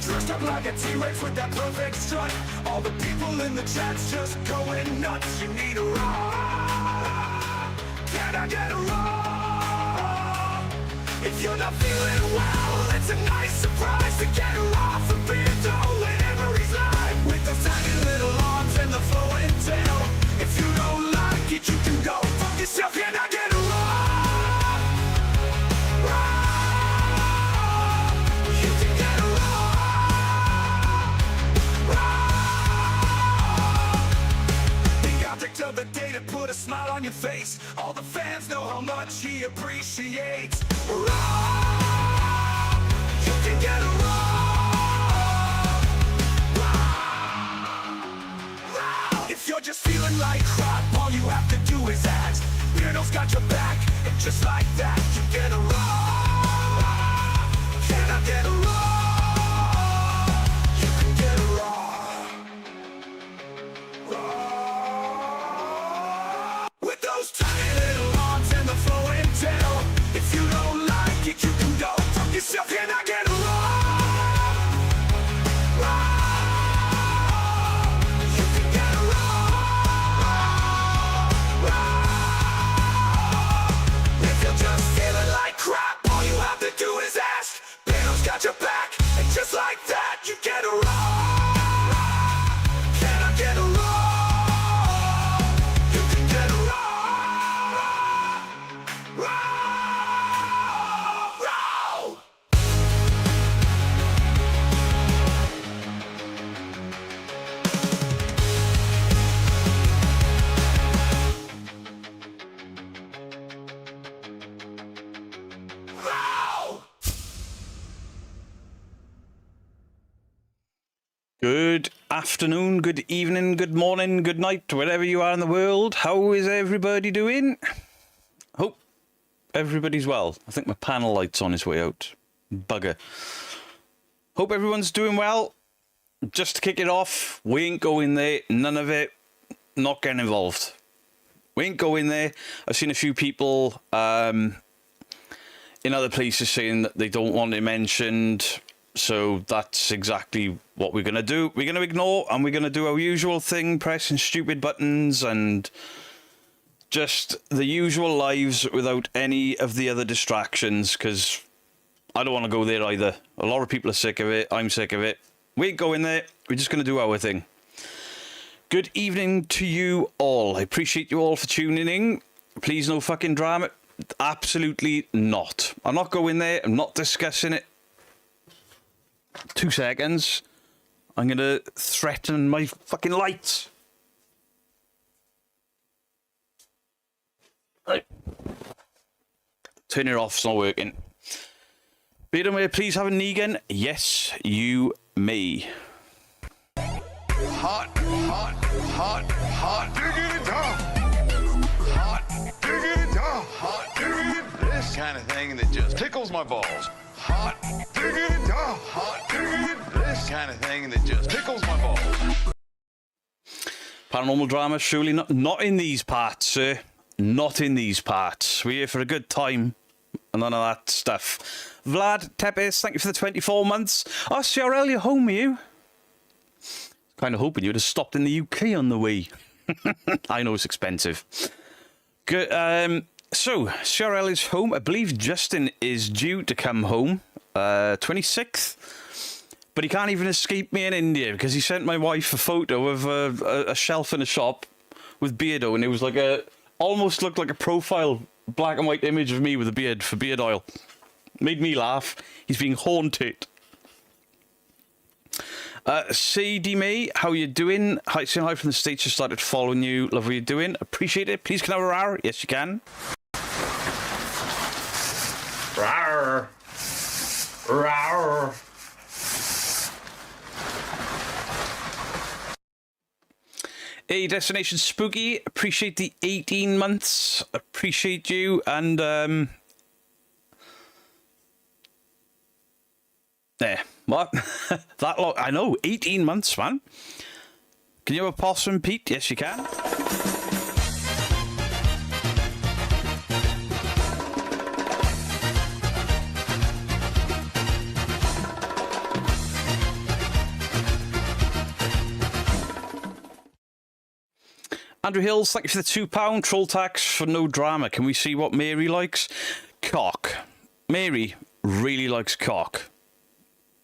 Dressed up like a T-Rex with that perfect strut. All the people in the chat's just going nuts. You need a raw. Can I get a raw? If you're not feeling well, it's a nice surprise to get a raw for being told whenever he's live. With those tiny little arms and the flowing tail. If you don't like it, you can go fuck yourself. Can I get a raw? You can get a the object of the day to put a smile on your face. All the fans know how much he appreciates. Raw. You can get a raw. If you're just feeling like crap, all you have to do is ask. Beardo's got your back, and just like that, you get a raw. Can I get a raw? You can get a raw. With those tiny little arms and the flowing tail. If you don't like it, you can go fuck yourself. Can I get a raw? You can get a raw. If you're just feeling like crap, all you have to do is ask. Beardo's got your back, and just like that, you get a raw. Can I get a raw? You can get a raw. Raw. Good afternoon, good evening, good morning, good night, wherever you are in the world. How is everybody doing? Hope everybody's well. I think my panel light's on its way out. Bugger. Hope everyone's doing well. Just to kick it off, we ain't going there. None of it. Not getting involved. We ain't going there. I've seen a few people in other places saying that they don't want it mentioned. So that's exactly what we're going to do. We're going to ignore, and we're going to do our usual thing, pressing stupid buttons and just the usual lives without any of the other distractions, because I don't want to go there either. A lot of people are sick of it. I'm sick of it. We ain't going there. We're just going to do our thing. Good evening to you all. I appreciate you all for tuning in. Please, no fucking drama. Absolutely not. I'm not going there. I'm not discussing it. 2 seconds. I'm going to threaten my fucking lights. Right. Turn it off. It's not working. Beardo, may I please have a Negan? Yes, you may. Hot, hot, hot, hot, diggity dog. Hot, diggity dog. Hot, diggity. This kind of thing that just tickles my balls. Hot, diggity dog. Hot, diggity. This kind of thing that just tickles my balls. Paranormal drama, surely not in these parts, sir. Not in these parts. We're here for a good time. And none of that stuff. Vlad Tepes, thank you for the 24 months. Oh, CRL, you're home, are you? Kind of hoping you'd have stopped in the UK on the way. I know it's expensive. Good. So, CRL is home. I believe Justin is due to come home 26th. But he can't even escape me in India because he sent my wife a photo of a shelf in a shop with Beardo, and it was like almost looked like a profile black and white image of me with a beard for beard oil. Made me laugh. He's being haunted. Sadie May, how you doing? Hi, saying hi from the States. Just started following you. Love what you're doing. Appreciate it. Please can I have a rar? Yes, you can. Rar. Rar. A Destination Spooky, appreciate the 18 months. Appreciate you. And there. What? That long? I know, 18 months, man. Can you have a possum, Pete? Yes, you can. Andrew Hills, thank you for the £2. Troll tax for no drama. Can we see what Mary likes? Cock. Mary really likes cock.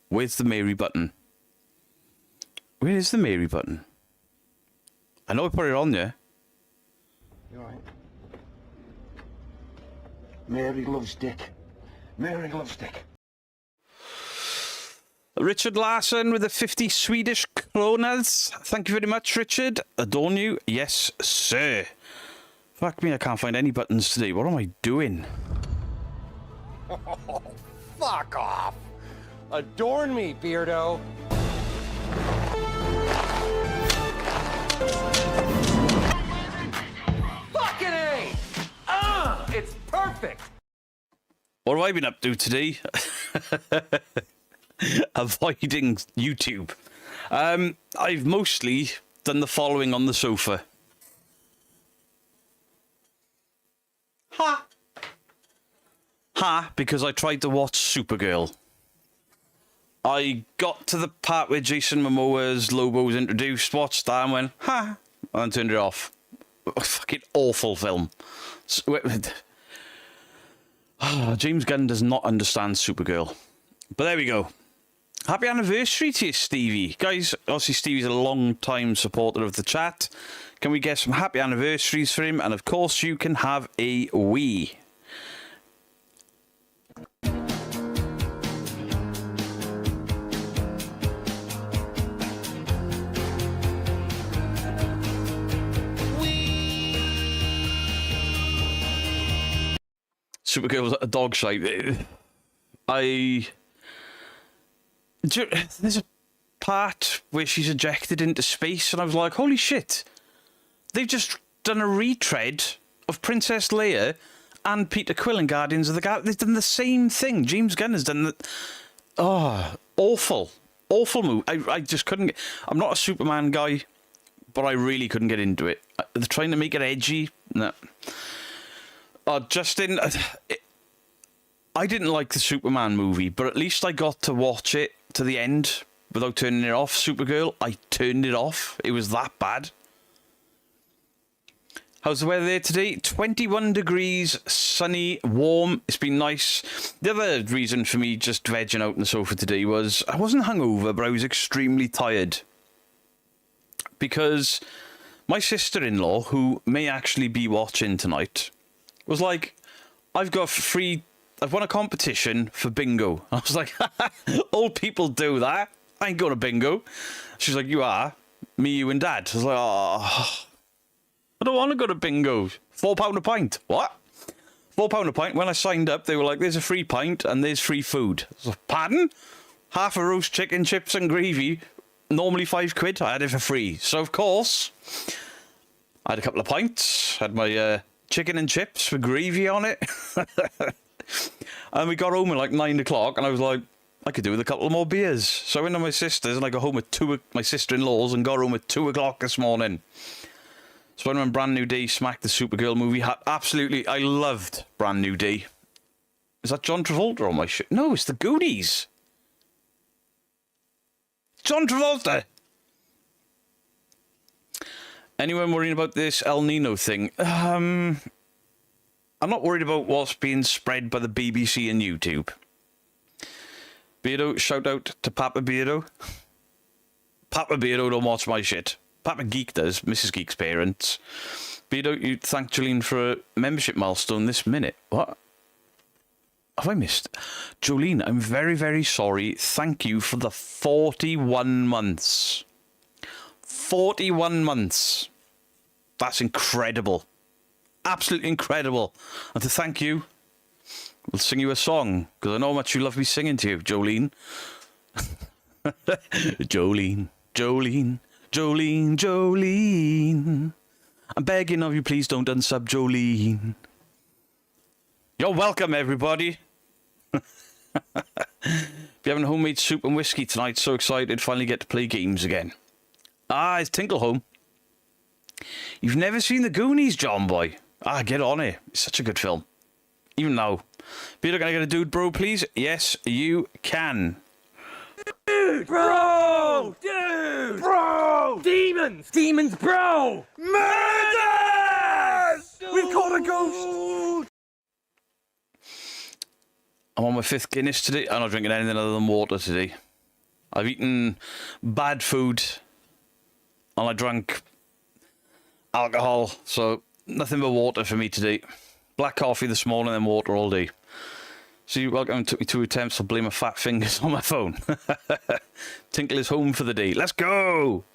Where's the Mary button? Where is the Mary button? I know I put it on there. You alright? Mary loves dick. Mary loves dick. Richard Larson with the 50 Swedish kronas. Thank you very much, Richard. Adorn you. Yes, sir. Fuck me, I can't find any buttons today. What am I doing? Fuck off! Adorn me, Beardo! Fucking A! It's perfect! What have I been up to today? Avoiding YouTube. I've mostly done the following on the sofa. Because I tried to watch Supergirl. I got to the part where Jason Momoa's Lobo was introduced, watched that and went, and then turned it off. Fucking awful film. James Gunn does not understand Supergirl. But there we go. Happy anniversary to you, Stevie. Guys, obviously Stevie's a long-time supporter of the chat. Can we get some happy anniversaries for him? And of course, you can have a wee. Supergirl's at a dog site. There's a part where she's ejected into space, and I was like, holy shit. They've just done a retread of Princess Leia and Peter Quill in Guardians of the Galaxy. They've done the same thing. James Gunn has done that. Oh, awful. Awful move. I just couldn't get... I'm not a Superman guy, but I really couldn't get into it. They're trying to make it edgy. No. Justin, I didn't like the Superman movie, but at least I got to watch it to the end without turning it off. Supergirl, I turned it off. It was that bad. How's the weather there today? 21 degrees, sunny, warm. It's been nice. The other reason for me just vegging out on the sofa today was I wasn't hungover, but I was extremely tired. Because my sister-in-law, who may actually be watching tonight, was like, I've won a competition for bingo. I was like, old people do that. I ain't going to bingo. She's like, you are? Me, you and Dad. I was like, oh, I don't want to go to bingo. £4 a pint. What? £4 a pint. When I signed up, they were like, there's a free pint and there's free food. I was like, pardon? Half a roast chicken, chips and gravy, normally £5. I had it for free. So, of course, I had a couple of pints, had my... chicken and chips with gravy on it. And we got home at like 9 o'clock, and I was like, I could do with a couple more beers. So I went to my sister's, and I got home at my sister-in-law's, and got home at 2 o'clock this morning. So when Brand New Day smacked the Supergirl movie, absolutely, I loved Brand New Day. Is that John Travolta on my shit? No, it's the Goonies. John Travolta. Anyone worrying about this El Nino thing? I'm not worried about what's being spread by the BBC and YouTube. Beardo, shout out to Papa Beardo. Papa Beardo don't watch my shit. Papa Geek does, Mrs. Geek's parents. Beardo, you thank Jolene for a membership milestone this minute. What? Have I missed? Jolene, I'm very, very sorry. Thank you for the 41 months. 41 months. That's incredible. Absolutely incredible. And to thank you, we'll sing you a song, because I know how much you love me singing to you, Jolene. Jolene, Jolene, Jolene, Jolene. I'm begging of you, please don't unsub Jolene. You're welcome, everybody. Be having homemade soup and whiskey tonight. So excited, finally get to play games again. It's Tinkle Home. You've never seen the Goonies, John Boy? Get on it. It's such a good film. Even now. Peter, can I get a dude bro, please? Yes, you can. Dude! Bro! Dude! Bro! Demons! Demons, bro! Murders! We've caught a ghost! I'm on my 5th Guinness today. I'm not drinking anything other than water today. I've eaten bad food and I drank alcohol, so nothing but water for me today. Black coffee this morning and water all day. See, welcome. Took me 2 attempts to blame my fat fingers on my phone. Tinkle is home for the day. Let's go!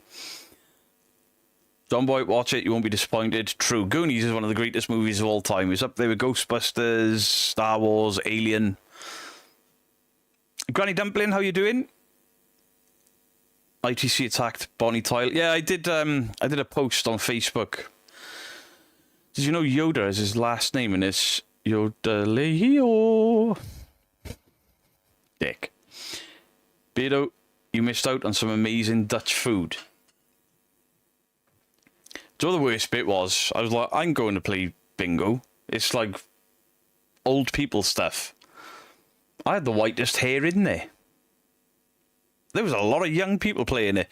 John Boy, watch it. You won't be disappointed. True. Goonies is one of the greatest movies of all time. It's up there with Ghostbusters, Star Wars, Alien. Granny Dumpling, how you doing? ITC attacked Bonnie Tyler. Yeah, I did a post on Facebook. Did you know Yoda is his last name and it's Yoda-Leo? Dick. Beardo, you missed out on some amazing Dutch food. Do you know the worst bit was? I was like, I'm going to play bingo. It's like old people stuff. I had the whitest hair in there. There was a lot of young people playing it.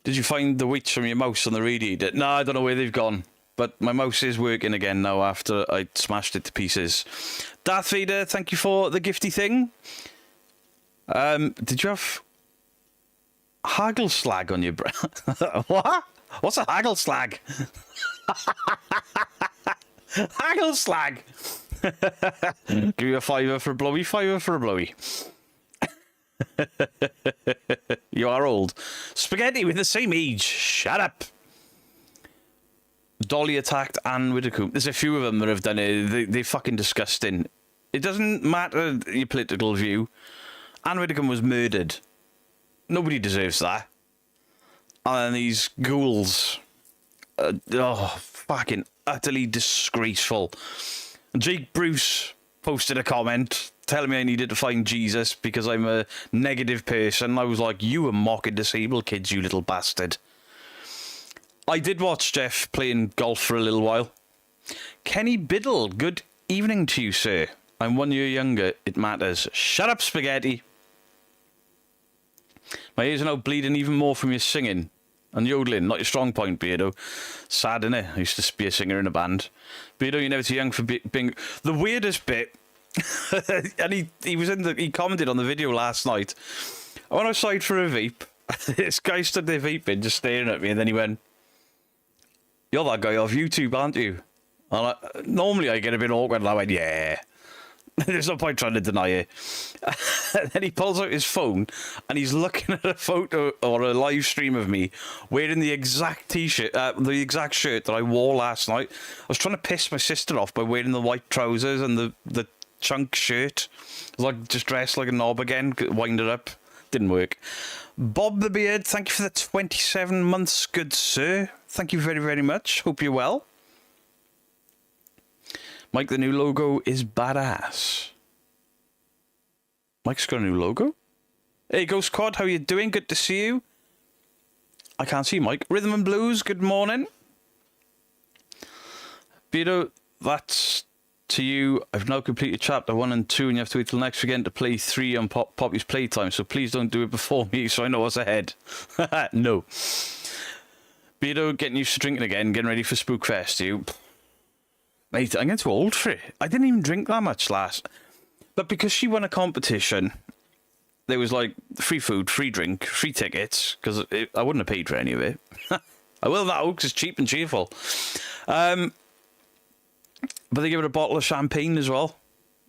Did you find the weights from your mouse on the radiator? No, I don't know where they've gone. But my mouse is working again now after I smashed it to pieces. Darth Vader, thank you for the gifty thing. Did you have haggle slag on your What? What's a haggle slag? Haggle slag. Give you a fiver for a blowy, fiver for a blowy. You are old. Spaghetti with the same age. Shut up. Dolly attacked Anne Widdecombe. There's a few of them that have done it. They're fucking disgusting. It doesn't matter your political view. Anne Widdecombe was murdered. Nobody deserves that. And these ghouls. Fucking utterly disgraceful. Jake Bruce posted a comment telling me I needed to find Jesus because I'm a negative person. I was like, you were mocking disabled kids, you little bastard. I did watch Jeff playing golf for a little while. Kenny Biddle, good evening to you, sir. I'm 1 year younger. It matters. Shut up, Spaghetti. My ears are now bleeding even more from your singing. And yodeling, not your strong point, Beardo. Sad, innit? I used to be a singer in a band. Beardo, you're never too young for bingo. The weirdest bit, and he commented on the video last night. I went outside for a vape. This guy stood there vaping, just staring at me, and then he went, "You're that guy off YouTube, aren't you?" And normally I get a bit awkward, and I went, "Yeah." There's no point trying to deny it. And then he pulls out his phone and he's looking at a photo or a live stream of me wearing the exact t-shirt, the exact shirt that I wore last night. I was trying to piss my sister off by wearing the white trousers and the chunk shirt. I was like, just dressed like a knob again, wind it up. Didn't work. Bob the Beard, thank you for the 27 months, good sir. Thank you very, very much. Hope you're well. Mike, the new logo is badass. Mike's got a new logo? Hey, Ghost Quad, how you doing? Good to see you. I can't see Mike. Rhythm and Blues, good morning. Beardo, that's to you. I've now completed chapter 1 and 2, and you have to wait till next weekend to play 3 on Poppy's playtime, so please don't do it before me so I know what's ahead. No. Beardo, getting used to drinking again, getting ready for Spookfest, you. Mate, I'm getting too old for it. I didn't even drink that much last. But because she won a competition, there was like free food, free drink, free tickets, because I wouldn't have paid for any of it. I will now, because it's cheap and cheerful. But they gave her a bottle of champagne as well.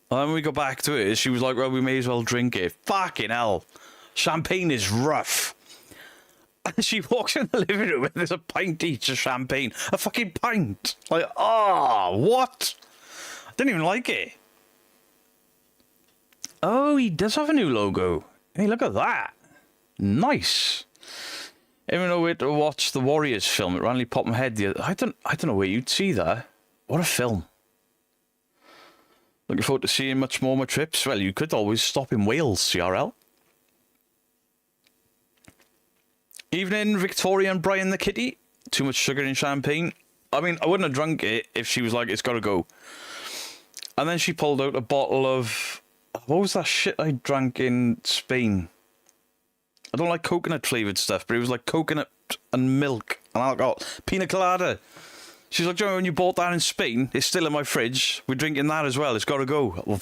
And when we got back to it, she was like, well, we may as well drink it. Fucking hell. Champagne is rough. And she walks in the living room and there's a pint each of champagne. A fucking pint. Like, what? I didn't even like it. Oh, he does have a new logo. Hey, look at that. Nice. Even though we had to watch the Warriors film, it randomly popped my head. I don't know where you'd see that. What a film. Looking forward to seeing much more of my trips. Well, you could always stop in Wales, CRL. Evening, Victoria and Brian the Kitty. Too much sugar in champagne. I mean, I wouldn't have drunk it if she was like, it's got to go. And then she pulled out a bottle of... What was that shit I drank in Spain? I don't like coconut flavoured stuff, but it was like coconut and milk and alcohol. Pina colada. She's like, "Do you remember when you bought that in Spain? It's still in my fridge. We're drinking that as well. It's got to go." Well,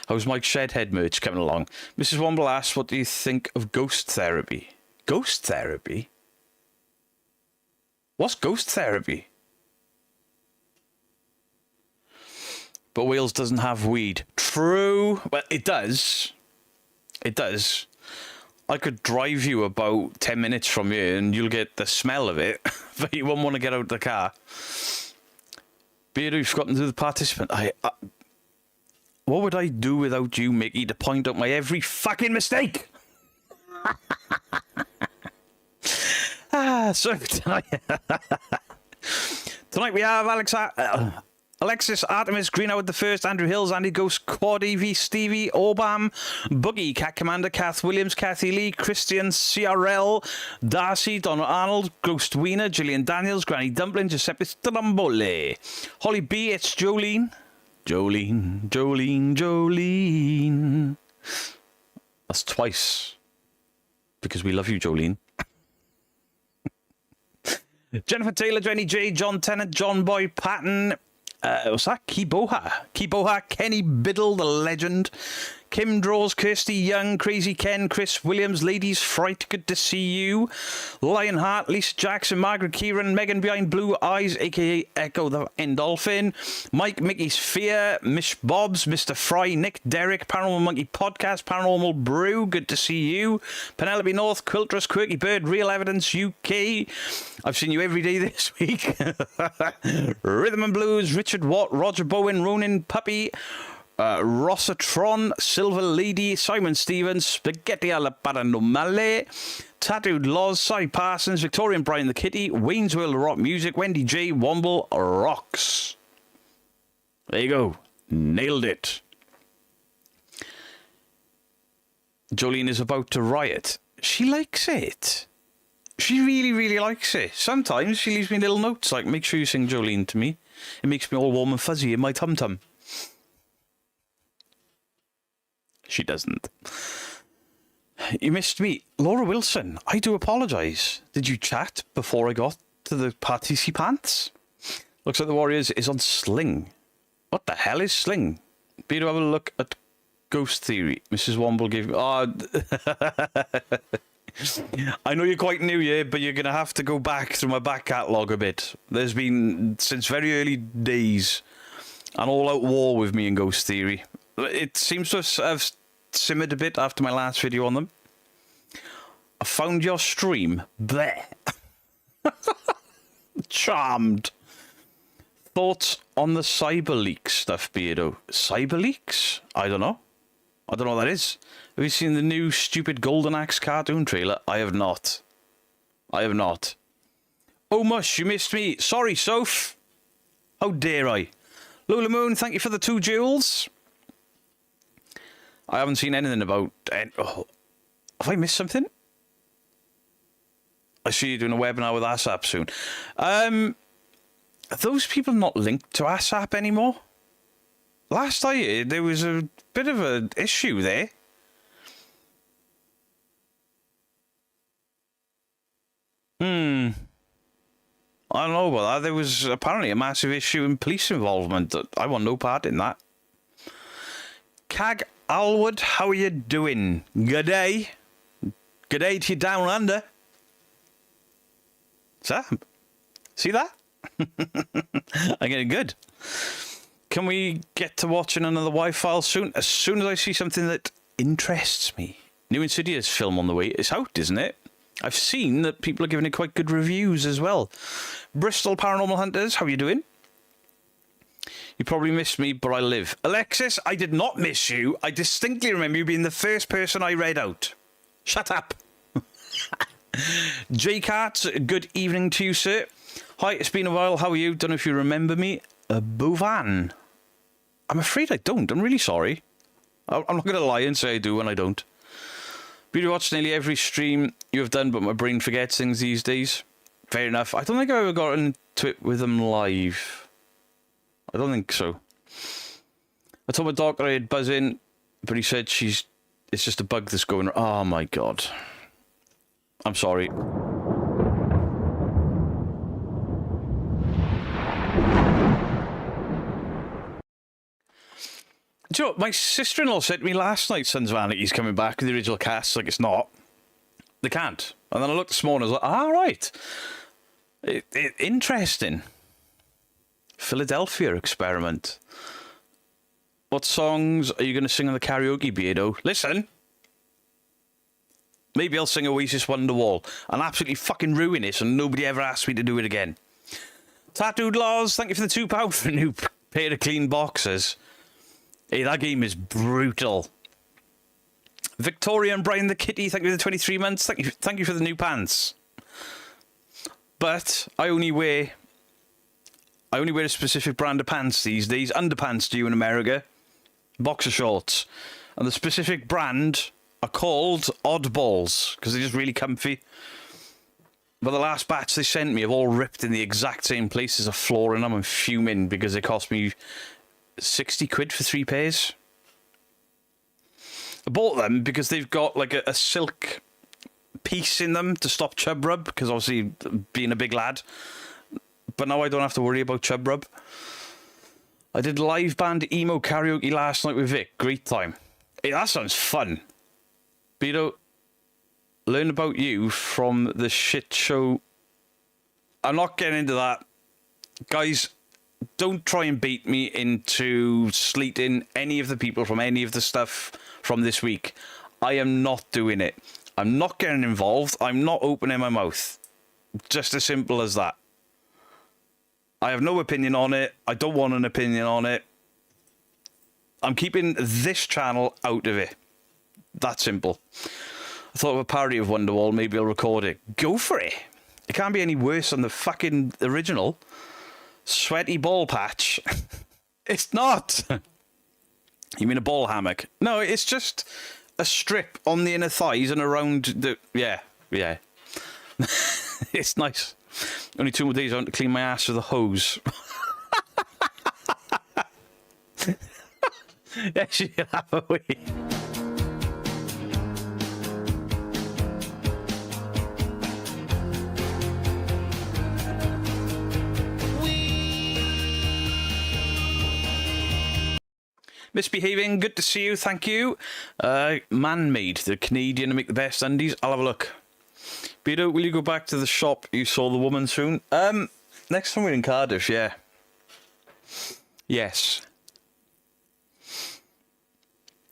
how's Mike Shedhead merch coming along? Mrs. Womble asks, "What do you think of ghost therapy?" Ghost therapy? What's ghost therapy? But Wales doesn't have weed. True. Well, it does. It does. I could drive you about 10 minutes from here and you'll get the smell of it, but you won't want to get out of the car. Beard, you've forgotten to the participant. What would I do without you, Mickey, to point out my every fucking mistake? So tonight we have Alexis, Artemis, Greenwood the First, Andrew Hills, Andy Ghost, Quad EV, Stevie, Obam, Boogie, Cat Commander, Kath Williams, Kathy Lee, Christian, CRL, Darcy, Donald Arnold, Ghost Wiener, Gillian Daniels, Granny Dumpling, Giuseppe Stromboli, Holly B, it's Jolene. Jolene. That's twice. Because we love you, Jolene. Jennifer Taylor, Jenny J, John Tennant, John Boy Patton, what's that? Kiboha, Kenny Biddle, the legend, Kim Draws, Kirsty Young, Crazy Ken, Chris Williams, Ladies Fright, good to see you, Lionheart, Lisa Jackson, Margaret Kieran, Megan Behind Blue Eyes, aka Echo the Endolphin, Mike Mickey's Fear, Mish Bobs, Mr. Fry, Nick Derrick, Paranormal Monkey Podcast, Paranormal Brew, good to see you, Penelope North, Quiltress, Quirky Bird, Real Evidence UK, I've seen you every day this week, Rhythm and Blues, Richard Watt, Roger Bowen, Ronin Puppy, Rossatron, Silver Lady, Simon Stevens, Spaghetti alla Paranormale, Tattooed Loz, Cy Parsons, Victorian Brian the Kitty, Wayne's World of Rock Music, Wendy J, Womble Rocks. There you go. Nailed it. Jolene is about to riot. She likes it. She really, really likes it. Sometimes she leaves me little notes like, "Make sure you sing Jolene to me. It makes me all warm and fuzzy in my tum-tum." She doesn't. You missed me. Laura Wilson, I do apologise. Did you chat before I got to the participants? Looks like the Warriors is on Sling. What the hell is Sling? Be to have a look at Ghost Theory. Mrs. Womble gave me... I know you're quite new here, but you're going to have to go back through my back catalogue a bit. There's been, since very early days, an all-out war with me and Ghost Theory. It seems to have simmered a bit after my last video on them. I found your stream. Bleh. Charmed. Thoughts on the CyberLeaks stuff, Beardo? CyberLeaks? I don't know what that is. Have you seen the new stupid Golden Axe cartoon trailer? I have not. Oh, Mush, you missed me. Sorry, Soph. How dare I? Lola Moon, thank you for the 2 jewels. I haven't seen anything about... have I missed something? I see you doing a webinar with ASAP soon. Are those people not linked to ASAP anymore? Last I heard, there was a bit of an issue there. I don't know about that. There was apparently a massive issue in police involvement. I want no part in that. Cag Alwood, how are you doing? Good day. Good day to you down under. Sam, see that? I'm getting good. Can we get to watching another Y-File soon? As soon as I see something that interests me. New Insidious film on the way. It's out, isn't it? I've seen that people are giving it quite good reviews as well. Bristol Paranormal Hunters, how are you doing? You probably missed me, but I live. Alexis, I did not miss you. I distinctly remember you being the first person I read out. Shut up. J-Cart, good evening to you, sir. Hi, it's been a while. How are you? Don't know if you remember me. Bovan. I'm afraid I don't. I'm really sorry. I'm not going to lie and say I do when I don't. Really watched nearly every stream you have done, but my brain forgets things these days. Fair enough. I don't think I've ever got into it with them live. I don't think so. I told my doctor I'd buzz in, but he said she's it's just a bug that's going. Oh my god. I'm sorry. Do you know what? My sister-in-law said to me last night, Sons of Anarchy's coming back with the original cast. Like, it's not. They can't. And then I looked this morning, I was like, all right. Interesting. Philadelphia experiment. What songs are you going to sing on the karaoke, Beardo? Listen. Maybe I'll sing Oasis Wonderwall and absolutely fucking ruin it so nobody ever asks me to do it again. Tattooed Laws, thank you for the £2 for a new pair of clean boxers. Hey, that game is brutal. Victoria and Brian the Kitty, thank you for the 23 months. Thank you for the new pants. But I only wear a specific brand of pants these days. Underpants do you in America. Boxer shorts. And the specific brand are called Oddballs because they're just really comfy. But the last batch they sent me have all ripped in the exact same place as a flaw in them. I'm fuming because it cost me 60 quid for 3 pairs. I bought them because they've got like a silk piece in them to stop chub rub, because obviously being a big lad. But now I don't have to worry about chub rub. I did live band emo karaoke last night with Vic. Great time. Hey, that sounds fun. Beto, learn about you from the shit show. I'm not getting into that. Guys, don't try and bait me into sleeting any of the people from any of the stuff from this week. I am not doing it. I'm not getting involved. I'm not opening my mouth. Just as simple as that. I have no opinion on it. I don't want an opinion on it. I'm keeping this channel out of it. That simple. I thought of a parody of Wonderwall. Maybe I'll record it. Go for it. It can't be any worse than the fucking original. Sweaty ball patch. It's not. You mean a ball hammock? No, it's just a strip on the inner thighs and around the... Yeah. It's nice. Only 2 more days I want to clean my ass with a hose. Yes, you can have a wee. Misbehaving, good to see you, thank you. Man-made, the Canadian to make the best undies. I'll have a look. Beto, will you go back to the shop you saw the woman soon? Next time we're in Cardiff, yeah. Yes.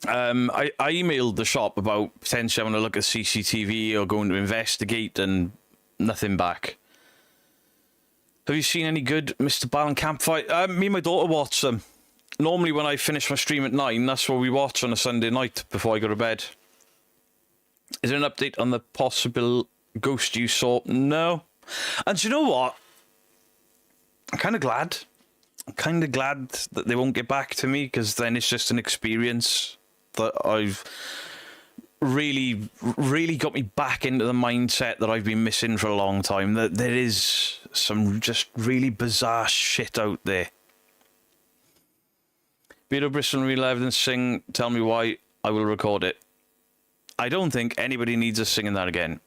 I emailed the shop about potentially having a look at CCTV or going to investigate, and nothing back. Have you seen any good Mr. Ballon campfight? Me and my daughter watch them. Normally when I finish my stream at 9, that's what we watch on a Sunday night before I go to bed. Is there an update on the possible ghost you saw? No. And do you know what? I'm kind of glad. I'm kind of glad that they won't get back to me, because then it's just an experience that I've really got me back into the mindset that I've been missing for a long time. That there is some just really bizarre shit out there. Beto Bristol relive and sing Tell Me Why. I will record it. I don't think anybody needs us singing that again.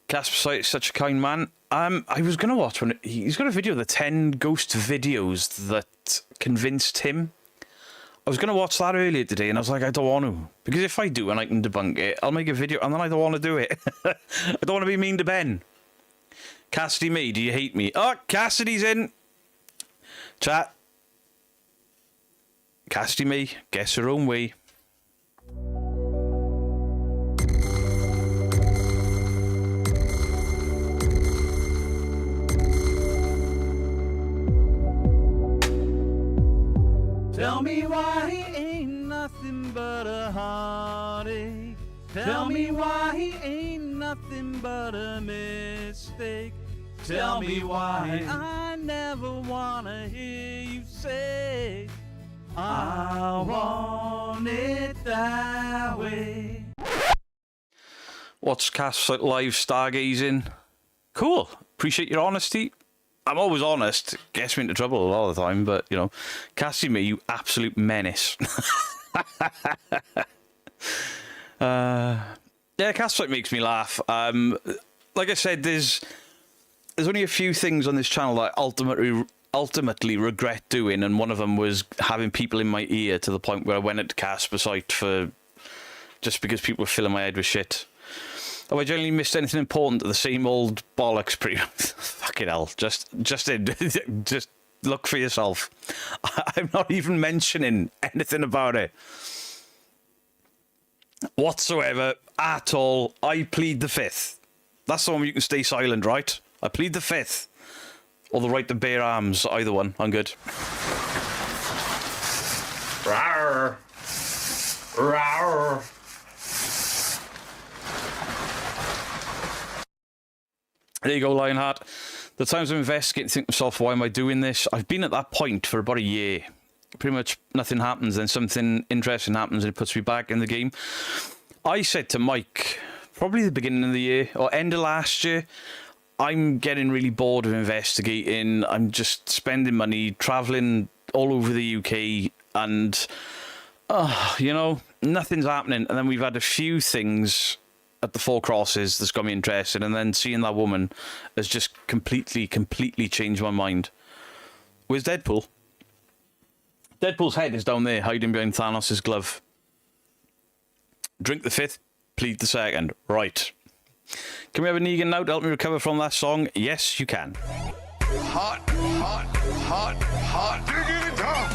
Casper Sight is such a kind man. I was going to watch one. He's got a video of the 10 ghost videos that convinced him. I was going to watch that earlier today, and I was like, I don't want to. Because if I do and I can debunk it, I'll make a video, and then I don't want to do it. I don't want to be mean to Ben. Cassidy May, do you hate me? Oh, Cassidy's in. Chat. Cassidy May, guess her own way. Tell me why he ain't nothing but a heartache. Tell me why he ain't nothing but a mistake. Tell me why I never wanna hear you say I want it that way. What's Cass live stargazing? Cool. Appreciate your honesty. I'm always honest. Gets me into trouble a lot of the time, but, you know, Cassie me, you absolute menace. Yeah, Castfight makes me laugh. Like I said, there's only a few things on this channel that I ultimately regret doing, and one of them was having people in my ear to the point where I went into Casper site for just because people were filling my head with shit. Oh, I generally missed anything important? The same old bollocks, pretty much. Fucking hell. Just look for yourself. I'm not even mentioning anything about it whatsoever at all. I plead the fifth. That's the one where you can stay silent, right? I plead the fifth. Or the right to bear arms. Either one. I'm good. Rawr. Rawr. There you go, Lionheart. The times I'm investigating, think to myself, why am I doing this? I've been at that point for about a year. Pretty much nothing happens, then something interesting happens and it puts me back in the game. I said to Mike, probably the beginning of the year, or end of last year, I'm getting really bored of investigating. I'm just spending money, travelling all over the UK, and, you know, nothing's happening. And then we've had a few things at the Four Crosses that's got me interested, and then seeing that woman has just completely changed my mind. Where's Deadpool? Deadpool's head is down there, hiding behind Thanos' glove. Drink the fifth, plead the second. Right. Can we have a Negan now to help me recover from that song? Yes, you can. Hot, hot, hot, hot, diggity dog.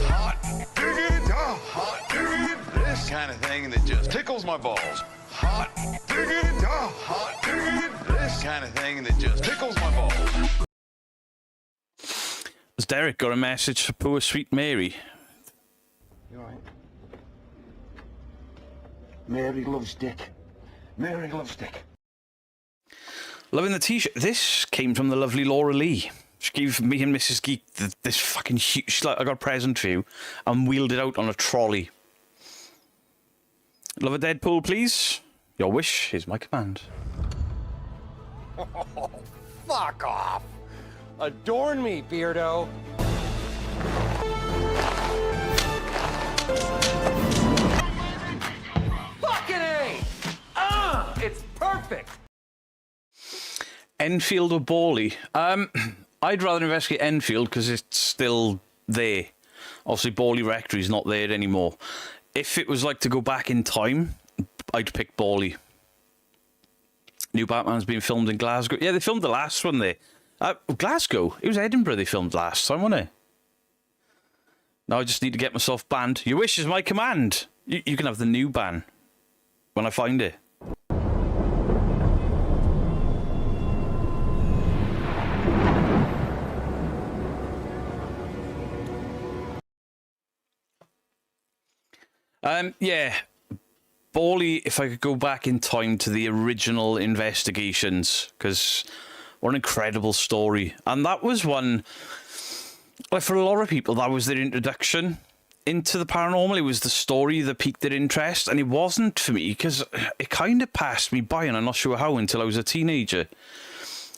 Hot, diggity dog. Hot, diggity. This kind of thing that just tickles my balls. Hot, diggity dog. Hot, diggity. This kind of thing that just tickles my balls. Has Derek got a message for poor sweet Mary? You alright? Mary loves Dick. Mary loves Dick. Loving the t-shirt. This came from the lovely Laura Lee. She gave me and Mrs. Geek this fucking huge... She's like, I got a present for you, and wheeled it out on a trolley. Love a Deadpool, please? Your wish is my command. Fuck off! Adorn me, Beardo! Fucking A! It's perfect! Enfield or Borley? I'd rather investigate Enfield because it's still there. Obviously, Borley Rectory is not there anymore. If it was like to go back in time, I'd pick Borley. New Batman's being filmed in Glasgow. Yeah, they filmed the last one there. Glasgow? It was Edinburgh they filmed last time, wasn't it? Now I just need to get myself banned. Your wish is my command. You can have the new ban when I find it. Yeah. Borley, if I could go back in time to the original investigations, because what an incredible story. And that was one, like for a lot of people, that was their introduction into the paranormal. It was the story that piqued their interest, and it wasn't for me, because it kind of passed me by, and I'm not sure how, until I was a teenager.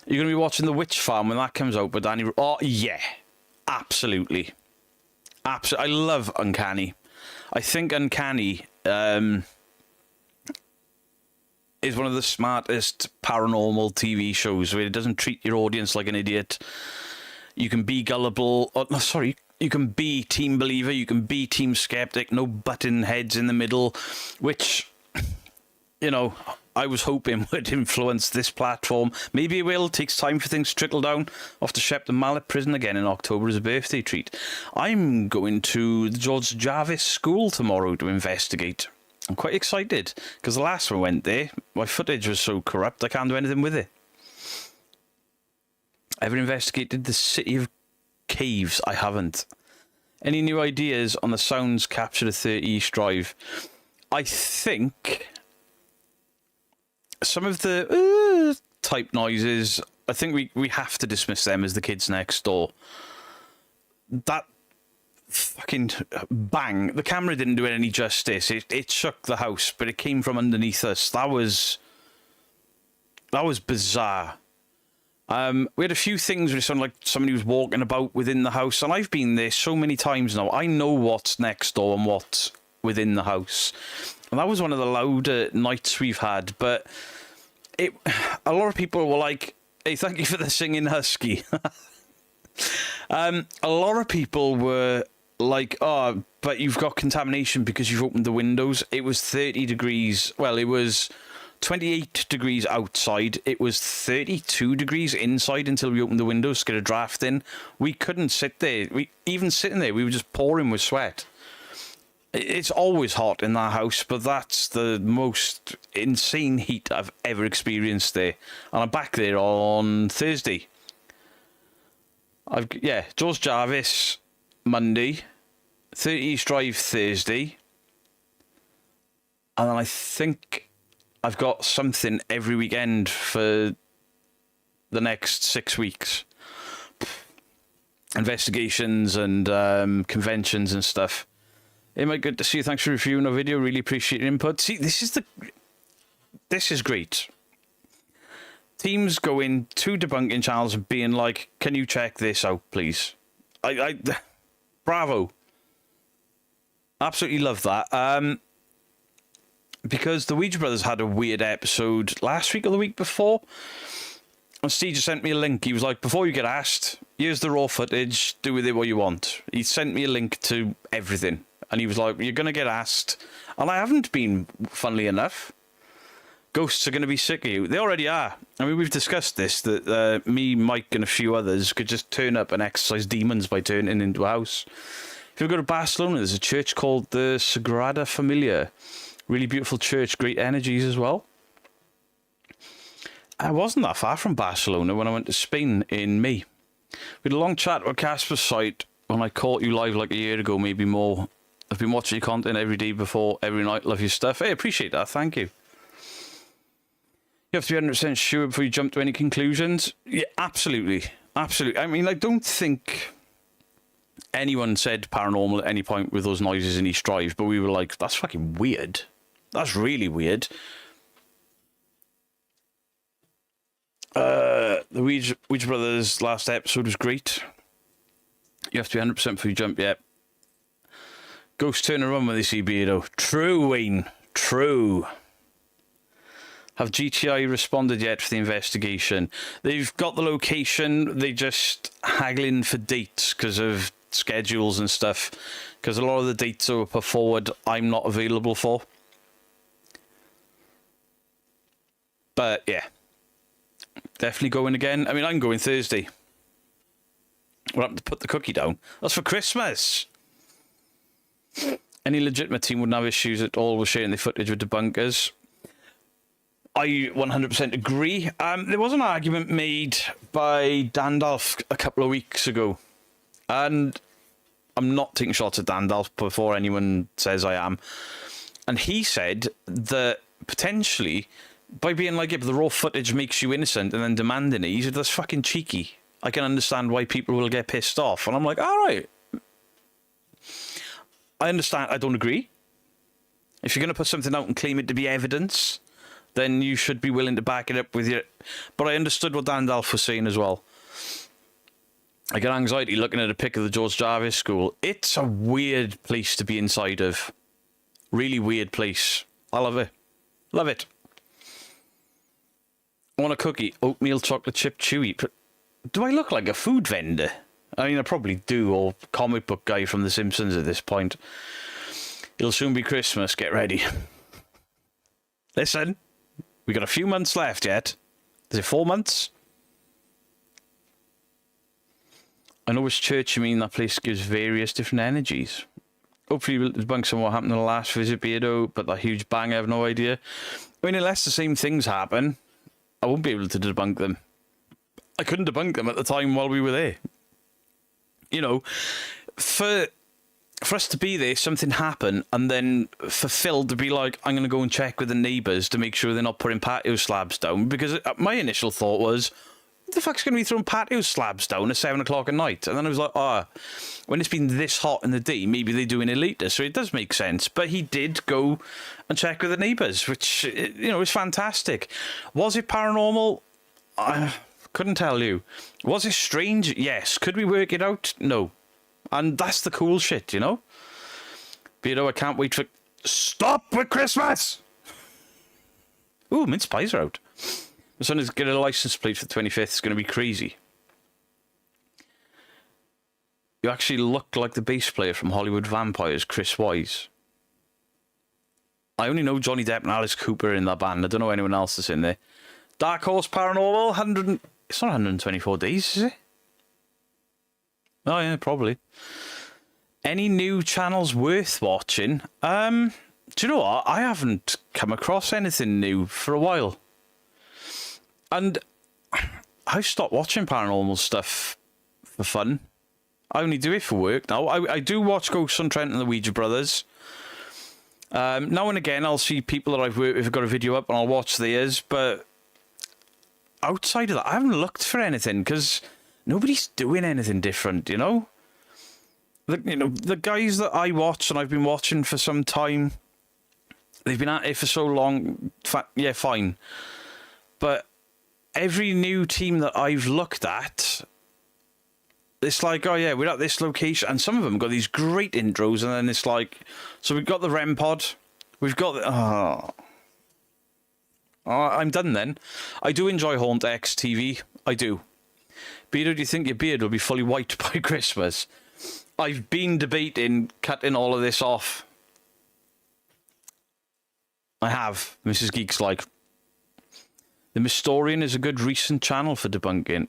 You're going to be watching The Witch Farm when that comes out, but Danny... Oh, yeah. Absolutely. I love Uncanny. I think Uncanny is one of the smartest paranormal TV shows where it doesn't treat your audience like an idiot. You can be gullible. Oh, no, sorry. You can be team believer. You can be team skeptic. No button heads in the middle, which, you know, I was hoping would influence this platform. Maybe it will. It takes time for things to trickle down. Off to Shepton Mallet Prison again in October as a birthday treat. I'm going to the George Jarvis School tomorrow to investigate. I'm quite excited, because the last time I went there, my footage was so corrupt I can't do anything with it. Ever investigated the City of Caves? I haven't. Any new ideas on the sounds captured at 30 East Drive? I think... some of the type noises, I think we have to dismiss them as the kids next door. That fucking bang. The camera didn't do it any justice. It shook the house, but it came from underneath us. That was bizarre. We had a few things where it sounded like somebody was walking about within the house, and I've been there so many times now. I know what's next door and what within the house. And that was one of the louder nights we've had. But a lot of people were like, hey, thank you for the singing husky. A lot of people were like, oh, but you've got contamination because you've opened the windows. It was 30 degrees. Well, it was 28 degrees outside. It was 32 degrees inside until we opened the windows to get a draft in. We couldn't sit there. Even sitting there, we were just pouring with sweat. It's always hot in that house, but that's the most insane heat I've ever experienced there. And I'm back there on Thursday. George Jarvis Monday, 30 East Drive Thursday, and then I think I've got something every weekend for the next 6 weeks. Investigations and conventions and stuff. Hey, Mike, good to see you. Thanks for reviewing our video. Really appreciate your input. See, this is great. Teams go in to debunking channels and being like, can you check this out, please? Bravo. Absolutely love that. Because the Ouija Brothers had a weird episode last week or the week before. And Steve just sent me a link. He was like, before you get asked, here's the raw footage. Do with it what you want. He sent me a link to everything. And he was like, you're going to get asked. And I haven't been, funnily enough. Ghosts are going to be sick of you. They already are. I mean, we've discussed this, that me, Mike, and a few others could just turn up and exorcise demons by turning into a house. If you go to Barcelona, there's a church called the Sagrada Familia. Really beautiful church, great energies as well. I wasn't that far from Barcelona when I went to Spain in May. We had a long chat with Casper's site when I caught you live like a year ago, maybe more. I've been watching your content every day before, every night. Love your stuff. Hey, appreciate that. Thank you. You have to be 100% sure before you jump to any conclusions. Yeah, absolutely. Absolutely. I mean, I don't think anyone said paranormal at any point with those noises in East Drive, but we were like, that's fucking weird. That's really weird. The Ouija Brothers last episode was great. You have to be 100% before you jump, yeah. Ghosts turn and run when they see Beardo. True, Wayne. True. Have GTI responded yet for the investigation? They've got the location. They just haggling for dates because of schedules and stuff. Because a lot of the dates that were put forward, I'm not available for. But yeah, definitely going again. I mean, I'm going Thursday. We'll have to put the cookie down. That's for Christmas. Any legitimate team wouldn't have issues at all with sharing the footage with debunkers. I 100% agree. There was an argument made by Dandalf a couple of weeks ago. And I'm not taking shots at Dandalf before anyone says I am. And he said that potentially, by being like, yeah, but the raw footage makes you innocent and then demanding it, he said, that's fucking cheeky. I can understand why people will get pissed off. And I'm like, all right. I understand. I don't agree. If you're going to put something out and claim it to be evidence, then you should be willing to back it up with your... But I understood what Dandalf was saying as well. I get anxiety looking at a pic of the George Jarvis School. It's a weird place to be inside of. Really weird place. I love it. Love it. I want a cookie. Oatmeal chocolate chip chewy. Do I look like a food vendor? I mean, I probably do, or comic book guy from The Simpsons at this point. It'll soon be Christmas. Get ready. Listen, we got a few months left yet. Is it 4 months? I know which church you mean. That place gives various different energies. Hopefully we'll debunk some what happened in the last visit, Beardo, but that huge bang, I have no idea. I mean, unless the same things happen, I won't be able to debunk them. I couldn't debunk them at the time while we were there. You know, for us to be there, something happened, and then for Phil to be like, I'm going to go and check with the neighbours to make sure they're not putting patio slabs down, because my initial thought was, what the fuck's going to be throwing patio slabs down at 7 o'clock at night? And then I was like, when it's been this hot in the day, maybe they do an elite, so it does make sense. But he did go and check with the neighbours, which, you know, is fantastic. Was it paranormal? I couldn't tell you. Was it strange? Yes. Could we work it out? No. And that's the cool shit, you know? But, you know, I can't wait for Stop with Christmas! Ooh, mince pies are out. My son is getting a license plate for the 25th. It's going to be crazy. You actually look like the bass player from Hollywood Vampires, Chris Wise. I only know Johnny Depp and Alice Cooper in that band. I don't know anyone else that's in there. Dark Horse Paranormal, it's not 124 days, is it? Oh, yeah, probably. Any new channels worth watching? Do you know what? I haven't come across anything new for a while. And I've stopped watching paranormal stuff for fun. I only do it for work now. I do watch Ghosts on Trent and the Ouija Brothers. Now and again, I'll see people that I've worked with have got a video up and I'll watch theirs. But outside of that, I haven't looked for anything because nobody's doing anything different, you know? The guys that I watch and I've been watching for some time, they've been at it for so long. Yeah, fine. But every new team that I've looked at, it's like, oh yeah, we're at this location, and some of them got these great intros, and then it's like, so we've got the REM pod, we've got the, I'm done then. I do enjoy Haunt X TV, I do. Beardo, do you think your beard will be fully white by Christmas? I've been debating cutting all of this off. I have. Mrs. Geek's like, The Mystorian is a good recent channel for debunking.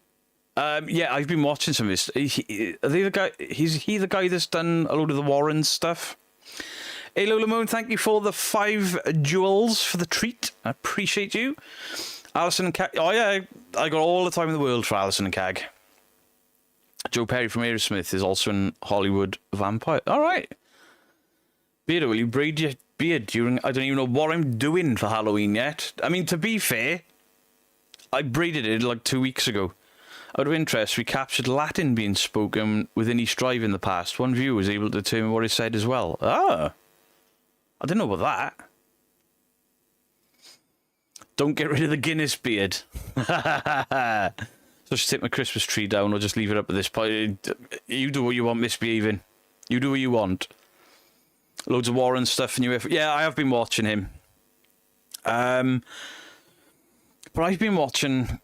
Yeah, I've been watching some of this. Are they the guy? Is he the guy that's done a load of the Warren stuff? Hey, Lola Moon, thank you for the 5 jewels for the treat. I appreciate you. Alison and Cag. Oh, yeah, I got all the time in the world for Alison and Cag. Joe Perry from Aerosmith is also in Hollywood Vampire. All right. Beardo, will you braid your beard during... I don't even know what I'm doing for Halloween yet. I mean, to be fair, I braided it like 2 weeks ago. Out of interest, we captured Latin being spoken within East Drive in the past. One viewer was able to determine what it said as well. Ah. I didn't know about that. Don't get rid of the Guinness beard. So just take my Christmas tree down or just leave it up at this point. You do what you want, misbehaving. You do what you want. Loads of Warren stuff. And yeah, I have been watching him. But I've been watching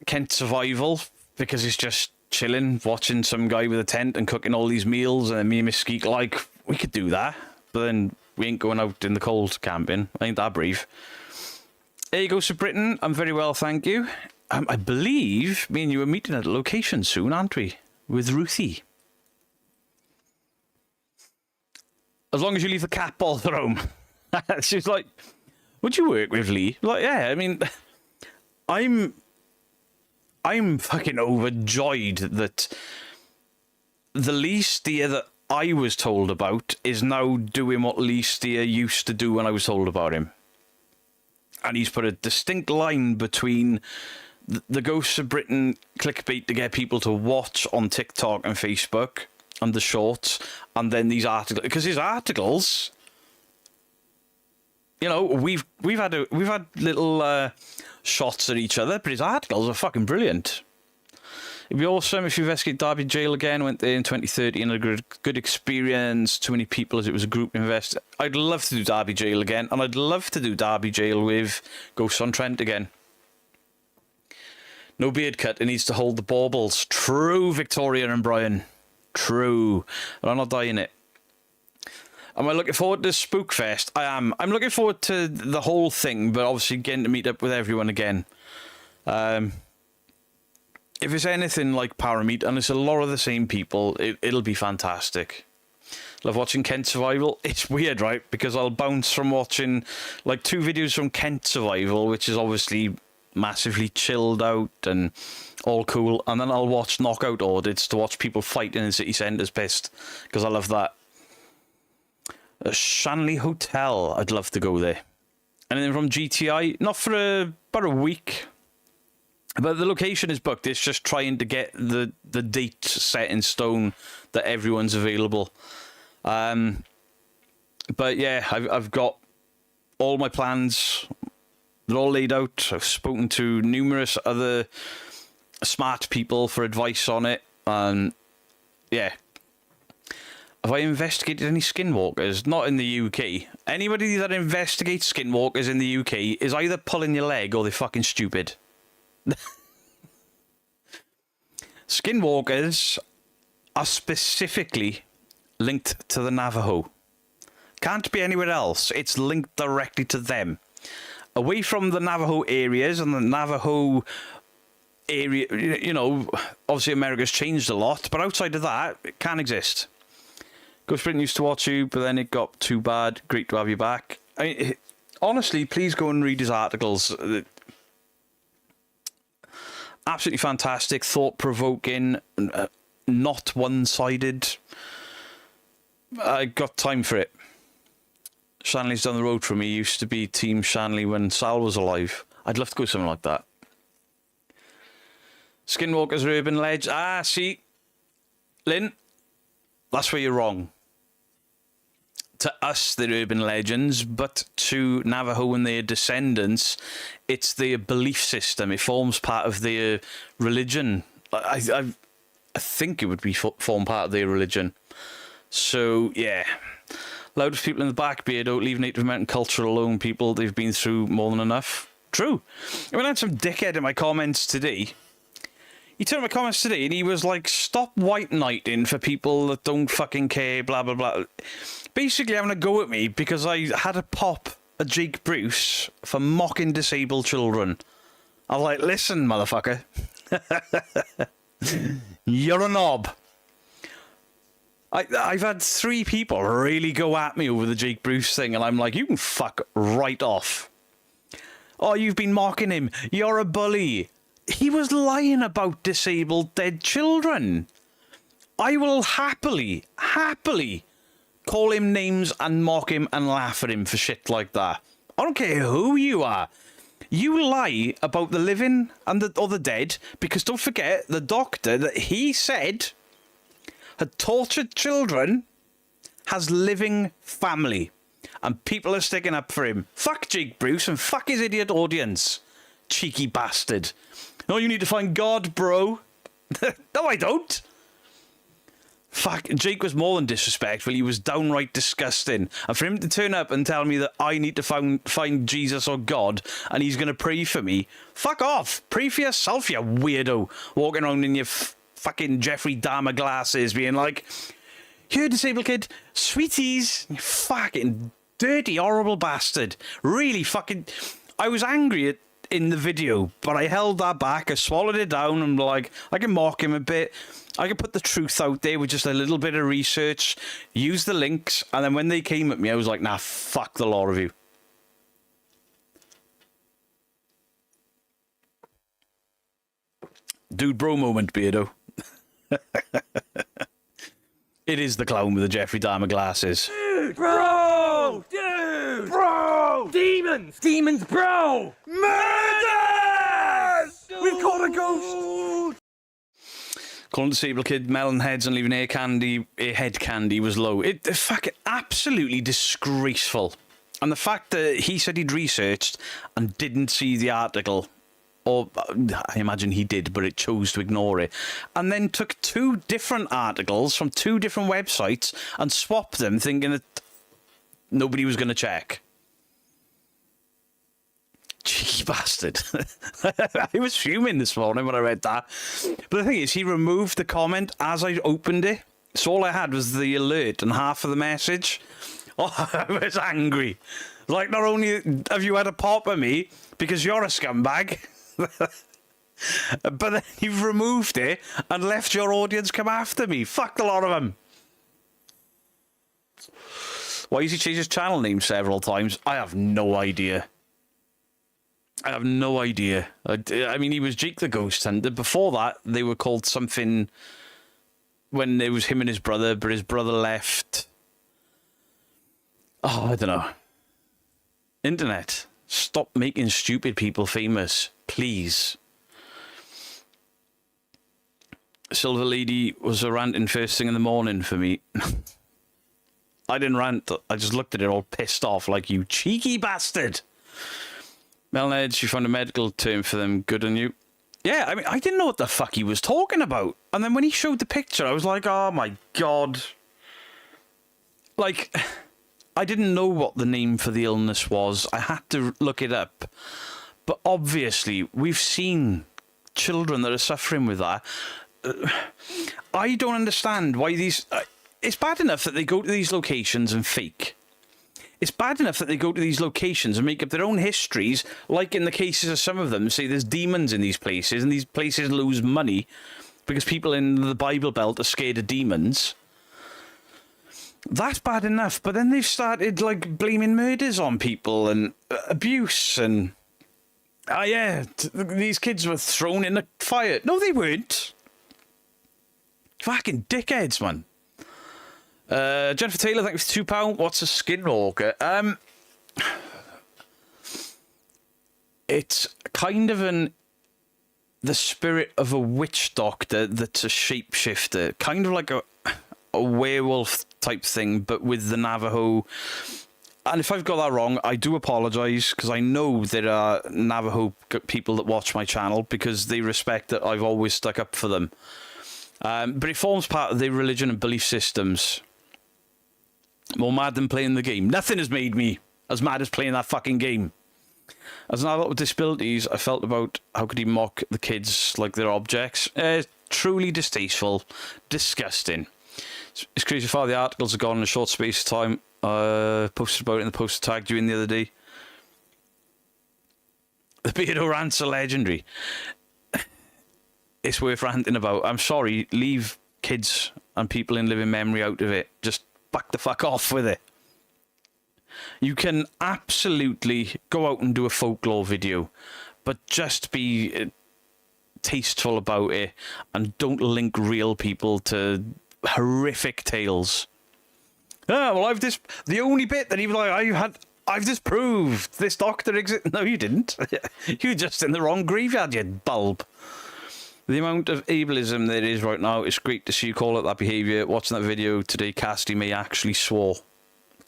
Kent Survival because it's just chilling, watching some guy with a tent and cooking all these meals. And me and Miss Geek, like, we could do that. But then we ain't going out in the cold camping. I ain't that brave. There you go, Sir Britain. I'm very well, thank you. I believe me and you are meeting at a location soon, aren't we? With Ruthie. As long as you leave the cat ball at home. She's like, would you work with Lee? Like, yeah, I mean, I'm fucking overjoyed that the Lee Steer that I was told about is now doing what Lee Steer used to do when I was told about him. And he's put a distinct line between the Ghosts of Britain clickbait to get people to watch on TikTok and Facebook and the shorts, and then these articles, because his articles, you know, we've had little shots at each other, but his articles are fucking brilliant. It'd be awesome if you investigate Derby Jail again. Went there in 2013 and had a good experience. Too many people as it was a group invest. I'd love to do Derby Jail again, and I'd love to do Derby Jail with Ghosts on Trent again. No beard cut. It needs to hold the baubles. True, Victoria and Brian. True. But I'm not dying it. Am I looking forward to Spookfest? I am. I'm looking forward to the whole thing, but obviously getting to meet up with everyone again. If it's anything like Parameet, and it's a lot of the same people, it'll be fantastic. Love watching Kent Survival. It's weird, right? Because I'll bounce from watching like 2 videos from Kent Survival, which is obviously massively chilled out and all cool, and then I'll watch Knockout Audits to watch people fighting in city centres pissed, because I love that. A Shanley Hotel, I'd love to go there. And then from GTI, not for about a week, but the location is booked. It's just trying to get the date set in stone that everyone's available. But yeah, I've got all my plans. They're all laid out. I've spoken to numerous other smart people for advice on it. And yeah, Have I investigated any skinwalkers? Not in the UK. Anybody that investigates skinwalkers in the UK is either pulling your leg or they're fucking stupid. Skinwalkers are specifically linked to the Navajo. Can't be anywhere else. It's linked directly to them. Away from the Navajo areas and the Navajo area, you know, obviously America's changed a lot, but outside of that, it can't exist. Ghost Sprint used to watch you, but then it got too bad. Great to have you back. I mean, honestly, please go and read his articles. Absolutely fantastic, thought-provoking, not one-sided. I got time for it. Shanley's down the road from me. Used to be Team Shanley when Sal was alive. I'd love to go something like that. Skinwalkers are urban legends. Ah, see, Lynn, that's where you're wrong. To us, they're urban legends, but to Navajo and their descendants, it's their belief system. It forms part of their religion. I think it would be form part of their religion. So, yeah. Loudest people in the back, Beardo, leave Native American culture alone, people. They've been through more than enough. True. I mean, I had some dickhead in my comments today. He turned my comments today and he was like, stop white knighting for people that don't fucking care, blah, blah, blah. Basically having a go at me because I had a pop at Jake Bruce for mocking disabled children. I was like, listen, motherfucker. You're a knob. I've had 3 people really go at me over the Jake Bruce thing, and I'm like, you can fuck right off. Oh, you've been mocking him. You're a bully. He was lying about disabled dead children. I will happily call him names and mock him and laugh at him for shit like that. I don't care who you are. You lie about the living and the dead, because don't forget, the doctor that he said had tortured children has living family. And people are sticking up for him. Fuck Jake Bruce and fuck his idiot audience. Cheeky bastard. No, you need to find God, bro. No, I don't. Fuck, Jake was more than disrespectful. He was downright disgusting. And for him to turn up and tell me that I need to find Jesus or God and he's going to pray for me, fuck off. Pray for yourself, you weirdo. Walking around in your fucking Jeffrey Dahmer glasses being like, here, disabled kid, sweeties. You fucking dirty, horrible bastard. Really fucking... I was angry in the video, but I held that back. I swallowed it down and like, I can mock him a bit. I can put the truth out there with just a little bit of research, use the links, and then when they came at me, I was like, nah, fuck the lot of you. Dude bro moment, Beardo. It is the clown with the Jeffrey Dahmer glasses. Dude, bro! Dude! Bro! Demons! Demons, bro! Murders! We've caught a ghost! Calling disabled kid melon heads and leaving head candy was low. It's fucking absolutely disgraceful. And the fact that he said he'd researched and didn't see the article, or I imagine he did, but it chose to ignore it, and then took 2 different articles from 2 different websites and swapped them, thinking that nobody was going to check. Cheeky bastard. I was fuming this morning when I read that. But the thing is, he removed the comment as I opened it. So all I had was the alert and half of the message. Oh, I was angry. Like, not only have you had a pop at me because you're a scumbag, but then you've removed it and left your audience come after me. Fuck a lot of them. Why has he changed his channel name several times? I have no idea. I have no idea. I mean, he was Jake the Ghost Hunter. Before that, they were called something when it was him and his brother, but his brother left. Oh, I don't know. Internet, stop making stupid people famous, please. Silver Lady was a ranting first thing in the morning for me. I didn't rant. I just looked at it all pissed off like, you cheeky bastard. Melned, you found a medical term for them. Good on you. Yeah, I mean, I didn't know what the fuck he was talking about. And then when he showed the picture, I was like, oh my God. like, I didn't know what the name for the illness was. I had to look it up. But obviously, we've seen children that are suffering with that. I don't understand why these... it's bad enough that they go to these locations and fake. It's bad enough that they go to these locations and make up their own histories, like in the cases of some of them, say there's demons in these places, and these places lose money because people in the Bible Belt are scared of demons. That's bad enough, but then they've started, like, blaming murders on people and abuse and... oh, yeah, these kids were thrown in the fire. No, they weren't. Fucking dickheads, man. Jennifer Taylor, thank you for £2. What's a skinwalker? It's kind of the spirit of a witch doctor that's a shapeshifter. Kind of like a werewolf type thing, but with the Navajo. And if I've got that wrong, I do apologise, because I know there are Navajo people that watch my channel because they respect that I've always stuck up for them. But it forms part of their religion and belief systems. More mad than playing the game. Nothing has made me as mad as playing that fucking game. As an adult with disabilities, I felt about how could he mock the kids like they're objects. Truly distasteful. Disgusting. It's crazy far the articles are gone in a short space of time. Posted about it in the post tagged you in the other day. The Beardo rants are legendary. It's worth ranting about. I'm sorry, leave kids and people in living memory out of it. Just back the fuck off with it. You can absolutely go out and do a folklore video, but just be tasteful about it and don't link real people to horrific tales. Ah, well, the only bit that he was like, I've disproved this doctor exists. No, you didn't. You're just in the wrong graveyard, you bulb. The amount of ableism there is right now, it's great to see you call out that behaviour. Watching that video today, Cassidy May actually swore.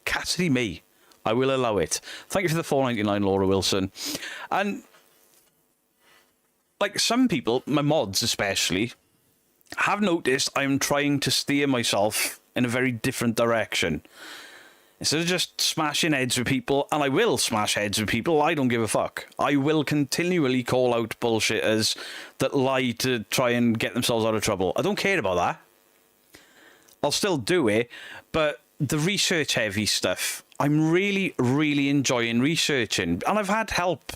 Cassidy May. I will allow it. Thank you for the $4.99, Laura Wilson. And, like, some people, my mods especially, have noticed I'm trying to steer myself in a very different direction. Instead of just smashing heads with people, and I will smash heads with people, I don't give a fuck. I will continually call out bullshitters that lie to try and get themselves out of trouble. I don't care about that. I'll still do it, but the research-heavy stuff, I'm really, really enjoying researching. And I've had help,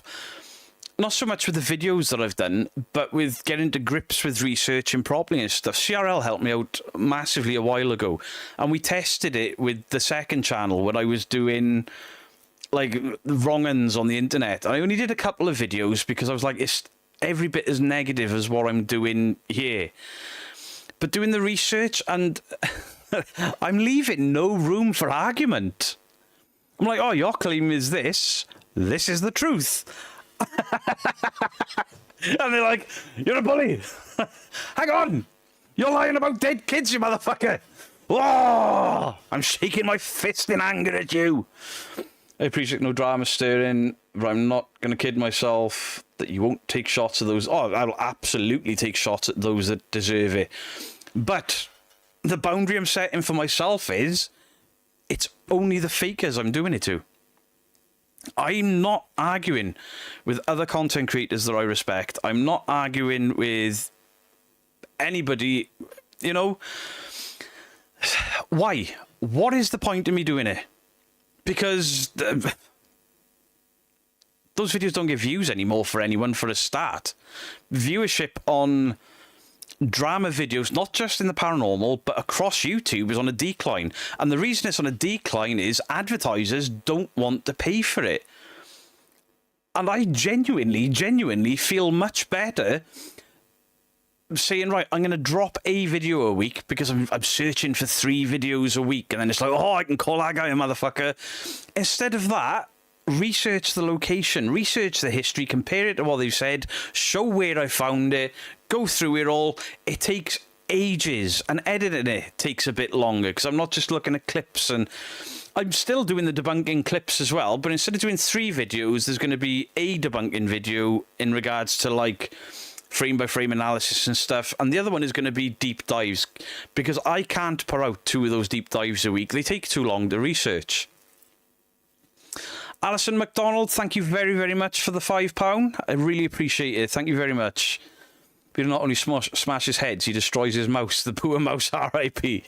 not so much with the videos that I've done, but with getting to grips with researching properly and stuff. CRL helped me out massively a while ago, and we tested it with the second channel when I was doing like wrong uns on the internet. I only did a couple of videos because I was like, it's every bit as negative as what I'm doing here. But doing the research, and I'm leaving no room for argument. I'm like, oh, your claim is this. This is the truth. And they're like, you're a bully. Hang on. You're lying about dead kids, you motherfucker. Oh, I'm shaking my fist in anger at you. I appreciate no drama stirring, but I'm not going to kid myself that you won't take shots at those. Oh, I'll absolutely take shots at those that deserve it. But the boundary I'm setting for myself is it's only the fakers I'm doing it to. I'm not arguing with other content creators that I respect. I'm not arguing with anybody, you know. Why? What is the point of me doing it? Because those videos don't get views anymore for anyone for a start. Viewership on drama videos, not just in the paranormal, but across YouTube, is on a decline. And the reason it's on a decline is advertisers don't want to pay for it. And I genuinely feel much better saying, right, I'm going to drop a video a week because I'm searching for 3 videos a week. And then it's like, oh, I can call that guy a motherfucker. Instead of that, research the location, research the history, compare it to what they've said, show where I found it, go through it all. It takes ages, and editing it takes a bit longer because I'm not just looking at clips, and I'm still doing the debunking clips as well, but instead of doing 3 videos, there's going to be a debunking video in regards to like frame by frame analysis and stuff. And the other one is going to be deep dives, because I can't put out 2 of those deep dives a week. They take too long to research. Alison McDonald, thank you very, very much for the £5. I really appreciate it. Thank you very much. Peter not only smashes heads, he destroys his mouse. The poor mouse, R.I.P.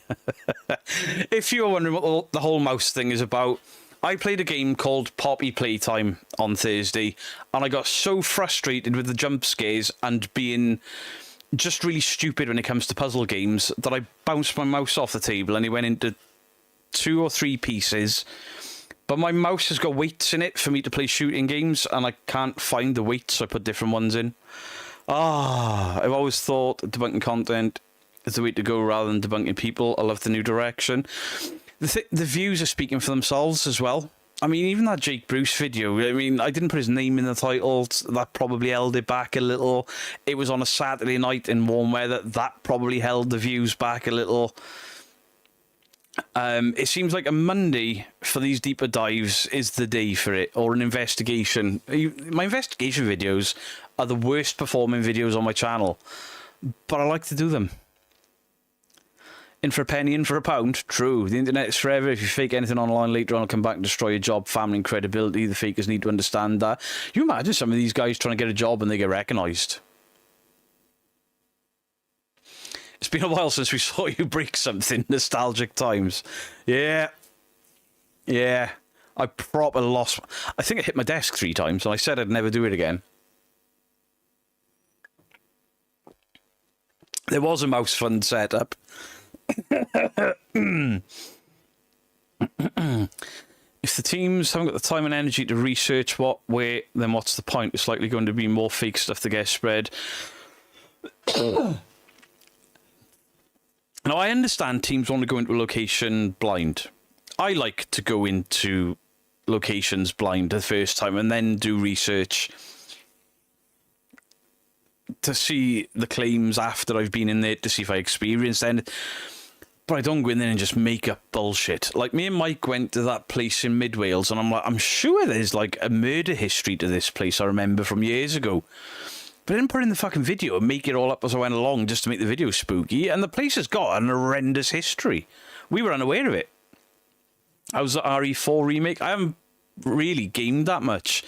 If you're wondering what the whole mouse thing is about, I played a game called Poppy Playtime on Thursday, and I got so frustrated with the jump scares and being just really stupid when it comes to puzzle games that I bounced my mouse off the table and it went into 2 or 3 pieces. But my mouse has got weights in it for me to play shooting games, and I can't find the weights, so I put different ones in. I've always thought debunking content is the way to go rather than debunking people. I love the new direction. The views are speaking for themselves as well. I mean, even that Jake Bruce video, I mean, I didn't put his name in the title. That probably held it back a little. It was on a Saturday night in warm weather. That probably held the views back a little. It seems like a Monday for these deeper dives is the day for it, or an investigation. My investigation videos are the worst performing videos on my channel, but I like to do them. In for a penny, in for a pound. True. The internet is forever. If you fake anything online, later on it'll come back and destroy your job, family and credibility. The fakers need to understand that. You imagine some of these guys trying to get a job and they get recognised. It's been a while since we saw you break something. Nostalgic times. Yeah. I properly lost. I think I hit my desk 3 times and I said I'd never do it again. There was a mouse fund set up. If the teams haven't got the time and energy to research where, then what's the point? It's likely going to be more fake stuff to get spread. Now, I understand teams want to go into a location blind. I like to go into locations blind the first time and then do research to see the claims after I've been in there to see if I experienced anything. But I don't go in there and just make up bullshit. Like, me and Mike went to that place in Mid Wales, and I'm like, I'm sure there's like a murder history to this place I remember from years ago. But I didn't put in the fucking video and make it all up as I went along just to make the video spooky. And the place has got an horrendous history. We were unaware of it. I was at RE4 Remake. I haven't really gamed that much.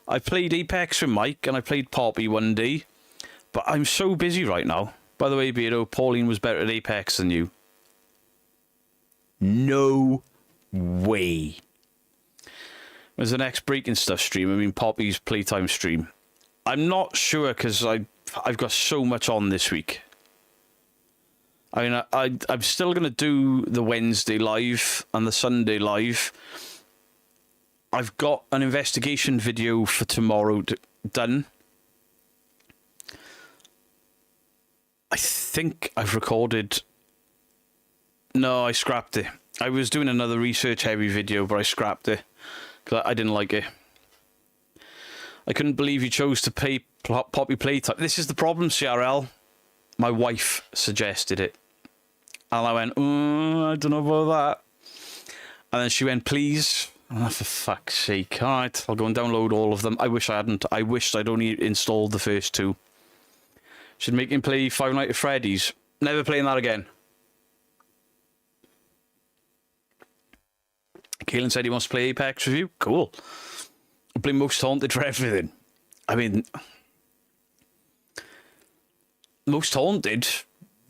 I played Apex with Mike and I played Poppy one day. But I'm so busy right now. By the way, Beardo, Pauline was better at Apex than you. No way. When's the next Breaking Stuff stream? I mean, Poppy's Playtime stream. I'm not sure because I've got so much on this week. I mean, I'm still going to do the Wednesday live and the Sunday live. I've got an investigation video for tomorrow done. I think I've recorded... No, I scrapped it. I was doing another research heavy video, but I scrapped it because I didn't like it. I couldn't believe you chose to play Poppy Playtime. This is the problem, CRL. My wife suggested it. And I went, I don't know about that. And then she went, please. Oh, for fuck's sake. All right, I'll go and download all of them. I wish I hadn't. I wished I'd only installed the first 2. Should make him play Five Nights at Freddy's. Never playing that again. Kaelin said he wants to play Apex with you. Cool. I'll play Most Haunted for everything. I mean, Most Haunted,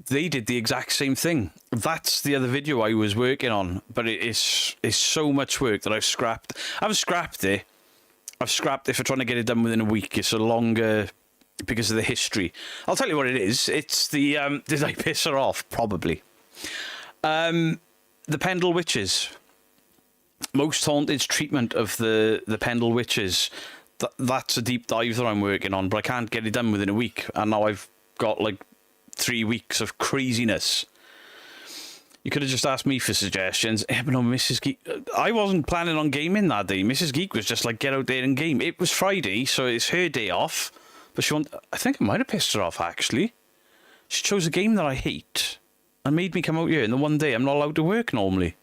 they did the exact same thing. That's the other video I was working on, but it's so much work that I've scrapped. I haven't scrapped it. I've scrapped it for trying to get it done within a week. It's a longer... because of the history. I'll tell you what it is. It's the... did I piss her off? Probably. The Pendle Witches. Most Haunted's treatment of the Pendle Witches. That's a deep dive that I'm working on, but I can't get it done within a week. And now I've got like 3 weeks of craziness. You could have just asked me for suggestions. But no, Mrs. Geek... I wasn't planning on gaming that day. Mrs. Geek was just like, get out there and game. It was Friday, so it's her day off. But she wanted... I think I might have pissed her off, actually. She chose a game that I hate and made me come out here. And the one day I'm not allowed to work normally.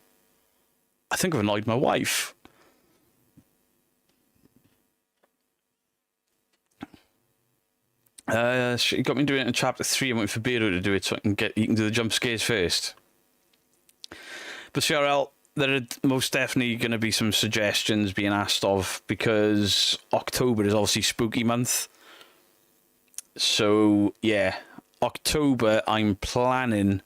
I think I've annoyed my wife. She got me doing it in chapter 3. I'm waiting for Beardo to do it so you can do the jump scares first. But CRL, there are most definitely going to be some suggestions being asked of because October is obviously spooky month. So, yeah, October I'm planning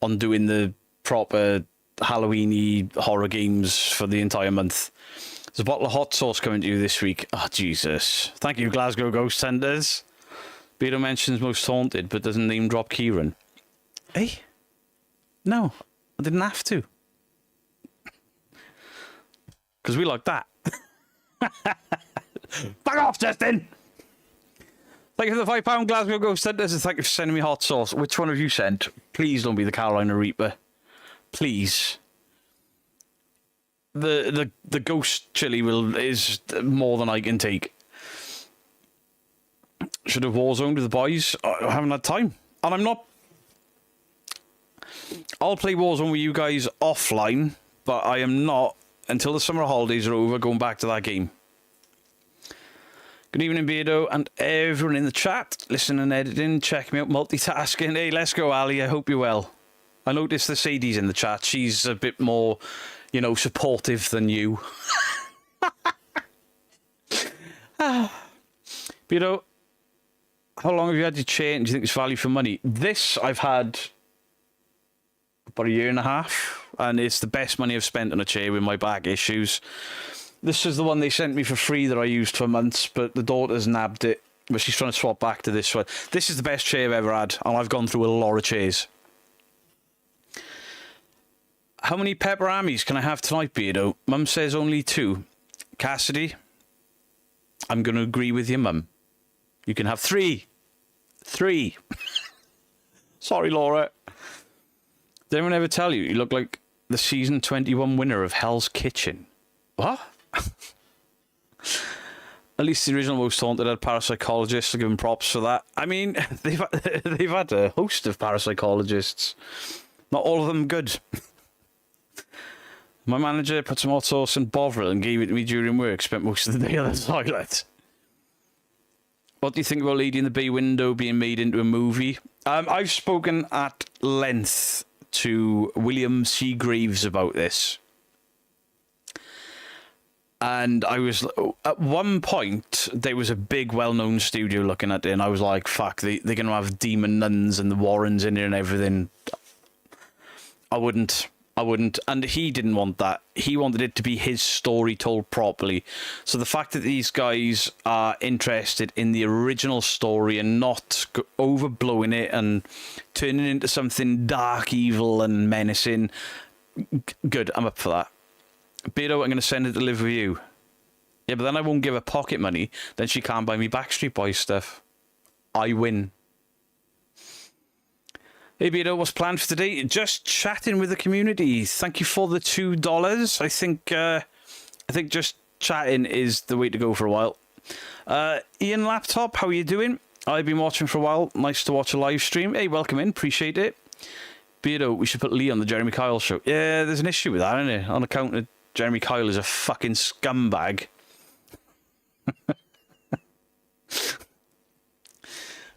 on doing the proper Halloween-y horror games for the entire month. There's a bottle of hot sauce coming to you this week. Oh, Jesus. Thank you, Glasgow Ghost Hunters. Beto mentions Most Haunted, but doesn't name drop Kieran. Hey? No, I didn't have to. Because we like that. Back off, Justin! Thank you for the £5 Glasgow Ghost Hunters, and thank you for sending me hot sauce. Which one have you sent? Please don't be the Carolina Reaper. Please. The ghost chili is more than I can take. Should have Warzone with the boys. I haven't had time. And I'm not... I'll play Warzone with you guys offline, but I am not, until the summer holidays are over, going back to that game. Good evening, Beardo, and everyone in the chat. Listening and editing, check me out, multitasking. Hey, let's go, Ali. I hope you're well. I noticed the Sadie's in the chat. She's a bit more... you know, supportive than you. You know, how long have you had your chain? Do you think it's value for money? This I've had about a year and a half, and it's the best money I've spent on a chair with my back issues. This is the one they sent me for free that I used for months, but the daughter's nabbed it, but she's trying to swap back to this one. This is the best chair I've ever had, and I've gone through a lot of chairs. How many pepperammies can I have tonight, Beardo? Mum says only 2. Cassidy, I'm going to agree with you, Mum. You can have 3. 3. Sorry, Laura. Did anyone ever tell you look like the season 21 winner of Hell's Kitchen? What? At least the original Most Haunted had parapsychologists. I give them props for that. I mean, they've had a host of parapsychologists. Not all of them good. My manager put some hot sauce in Bovril and gave it to me during work. Spent most of the day on the toilet. What do you think about Lady in the Bay Window being made into a movie? I've spoken at length to William C. Graves about this. And I was... At one point, there was a big, well-known studio looking at it, and I was like, fuck, they're going to have demon nuns and the Warrens in there and everything. I wouldn't. And he didn't want that. He wanted it to be his story told properly. So the fact that these guys are interested in the original story and not overblowing it and turning it into something dark, evil and menacing, good, I'm up for that. Beto, I'm going to send it to live with you. Yeah, but then I won't give her pocket money. Then she can't buy me Backstreet Boys stuff. I win. Hey, Beto, what's planned for today? Just chatting with the community. Thank you for the $2. I think just chatting is the way to go for a while. Ian Laptop, how are you doing? I've been watching for a while. Nice to watch a live stream. Hey, welcome in. Appreciate it. Beto, we should put Lee on the Jeremy Kyle show. Yeah, there's an issue with that, isn't there? On account of Jeremy Kyle is a fucking scumbag.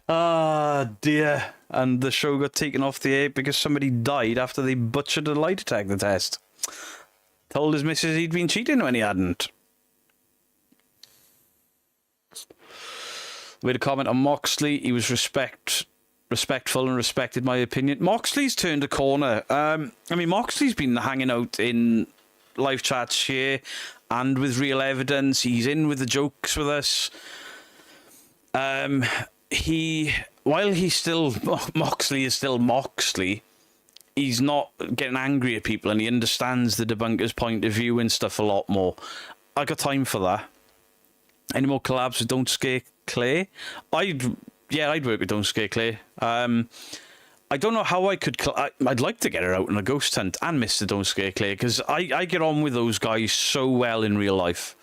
Ah, dear. And the show got taken off the air because somebody died after they butchered a lie detector test. Told his missus he'd been cheating when he hadn't. Made a comment on Moxley. He was respectful and respected my opinion. Moxley's turned a corner. I mean, Moxley's been hanging out in live chats here and with Real Evidence. He's in with the jokes with us. While he's still... Moxley is still Moxley, he's not getting angry at people and he understands the debunker's point of view and stuff a lot more. I got time for that. Any more collabs with Don't Scare Clay? I'd work with Don't Scare Clay. I don't know how I could... I'd like to get her out on a ghost hunt and Mr. Don't Scare Clay because I get on with those guys so well in real life.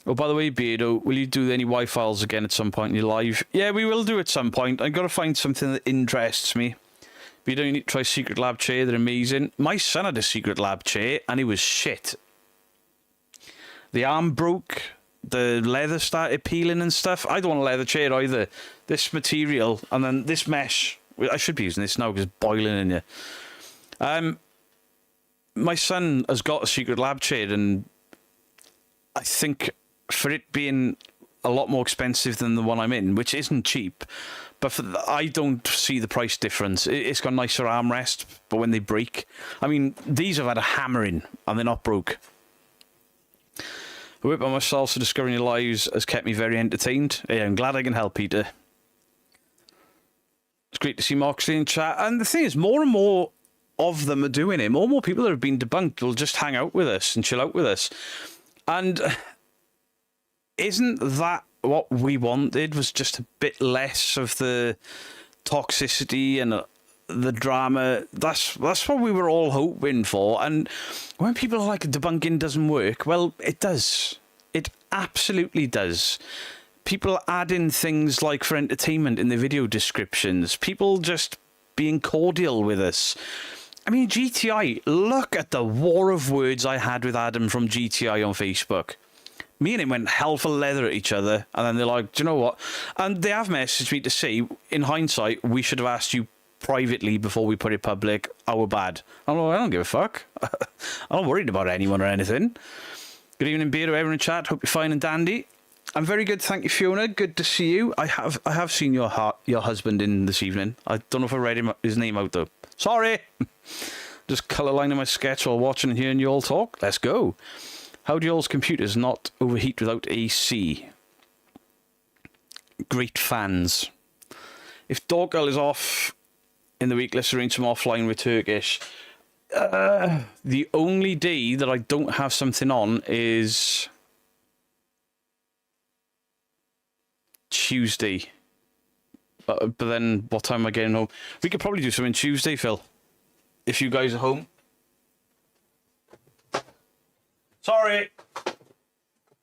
Oh, by the way, Beardo, will you do any Y-Files again at some point in your live? Yeah, we will do at some point. I've got to find something that interests me. Beardo, you need to try Secret Lab chair. They're amazing. My son had a Secret Lab chair, and it was shit. The arm broke. the leather started peeling and stuff. I don't want a leather chair either. This material and then this mesh. I should be using this now because it's boiling in here. My son has got a Secret Lab chair, and I think for it being a lot more expensive than the one I'm in, which isn't cheap, but I don't see the price difference. It's got nicer armrests, but when they break, I mean, these have had a hammering and they're not broke. A whip on myself, so discovering your lives has kept me very entertained. Yeah, I'm glad I can help, Peter. It's great to see Moxley in chat, and the thing is, more and more of them are doing it. More and more people that have been debunked will just hang out with us and chill out with us. And isn't that what we wanted? Was just a bit less of the toxicity and the drama. That's what we were all hoping for. And when people are like, debunking doesn't work, well, it does. It absolutely does. People add in things like for entertainment in the video descriptions. People just being cordial with us. I mean, GTI, look at the war of words I had with Adam from GTI on Facebook. Me and him went hell for leather at each other, and then they're like, do you know what? And they have messaged me to say, in hindsight, we should have asked you privately before we put it public. Our bad. I'm like, I don't give a fuck. I'm not worried about anyone or anything. Good evening, Beardo, everyone in chat. Hope you're fine and dandy. I'm very good, thank you, Fiona. Good to see you. I have seen your husband in this evening. I don't know if I read his name out, though. Sorry. Just colour lining my sketch while watching and hearing you all talk. Let's go. How do y'all's computers not overheat without AC? Great fans. If Dog Girl is off in the week, let's arrange some offline with Turkish. The only day that I don't have something on is Tuesday. But then what time am I getting home? We could probably do something Tuesday, Phil. If you guys are home. Sorry. I'm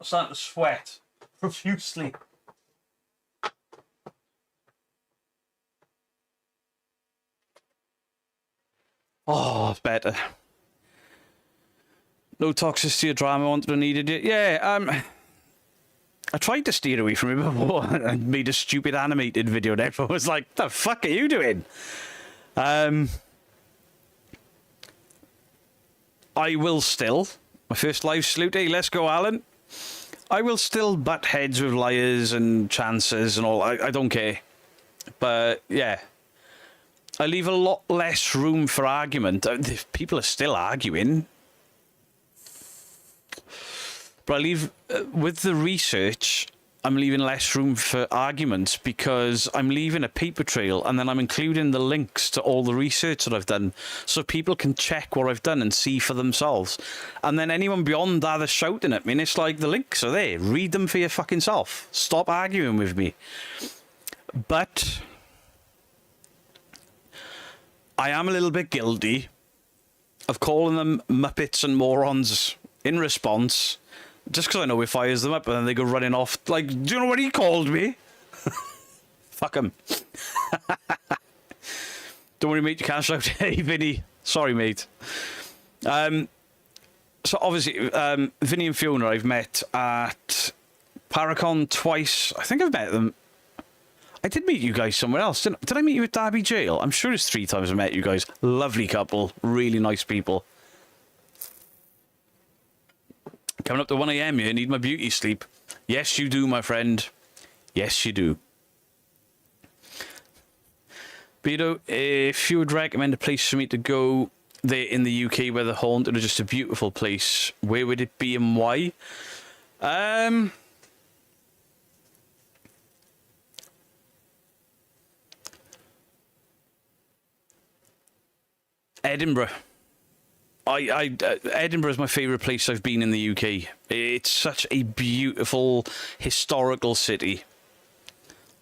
starting to sweat profusely. Oh, it's better. No toxicity or drama wanted or needed it. Yeah, I tried to steer away from it before and made a stupid animated video and everyone was like, the fuck are you doing? I will still, my first live salute, hey, let's go, Alan. I will still butt heads with liars and chances and all, I don't care. But, yeah. I leave a lot less room for argument. People are still arguing. But I leave, with the research, I'm leaving less room for arguments because I'm leaving a paper trail and then I'm including the links to all the research that I've done so people can check what I've done and see for themselves. And then anyone beyond that is shouting at me and it's like, the links are there. Read them for your fucking self. Stop arguing with me. But I am a little bit guilty of calling them Muppets and morons in response. Just because I know it fires them up and then they go running off. Like, do you know what he called me? Fuck him. Don't worry, mate, you can't shout. Hey, Vinny. Sorry, mate. So, obviously, Vinny and Fiona I've met at Paracon twice. I think I've met them. I did meet you guys somewhere else. Did I meet you at Derby Jail? I'm sure it's 3 times I met you guys. Lovely couple. Really nice people. Coming up to 1 a.m. you need my beauty sleep. Yes, you do, my friend. Yes, you do. Beto, if you would recommend a place for me to go there in the UK where they're haunted or just a beautiful place, where would it be and why? Edinburgh. Edinburgh is my favourite place I've been in the UK. It's such a beautiful historical city.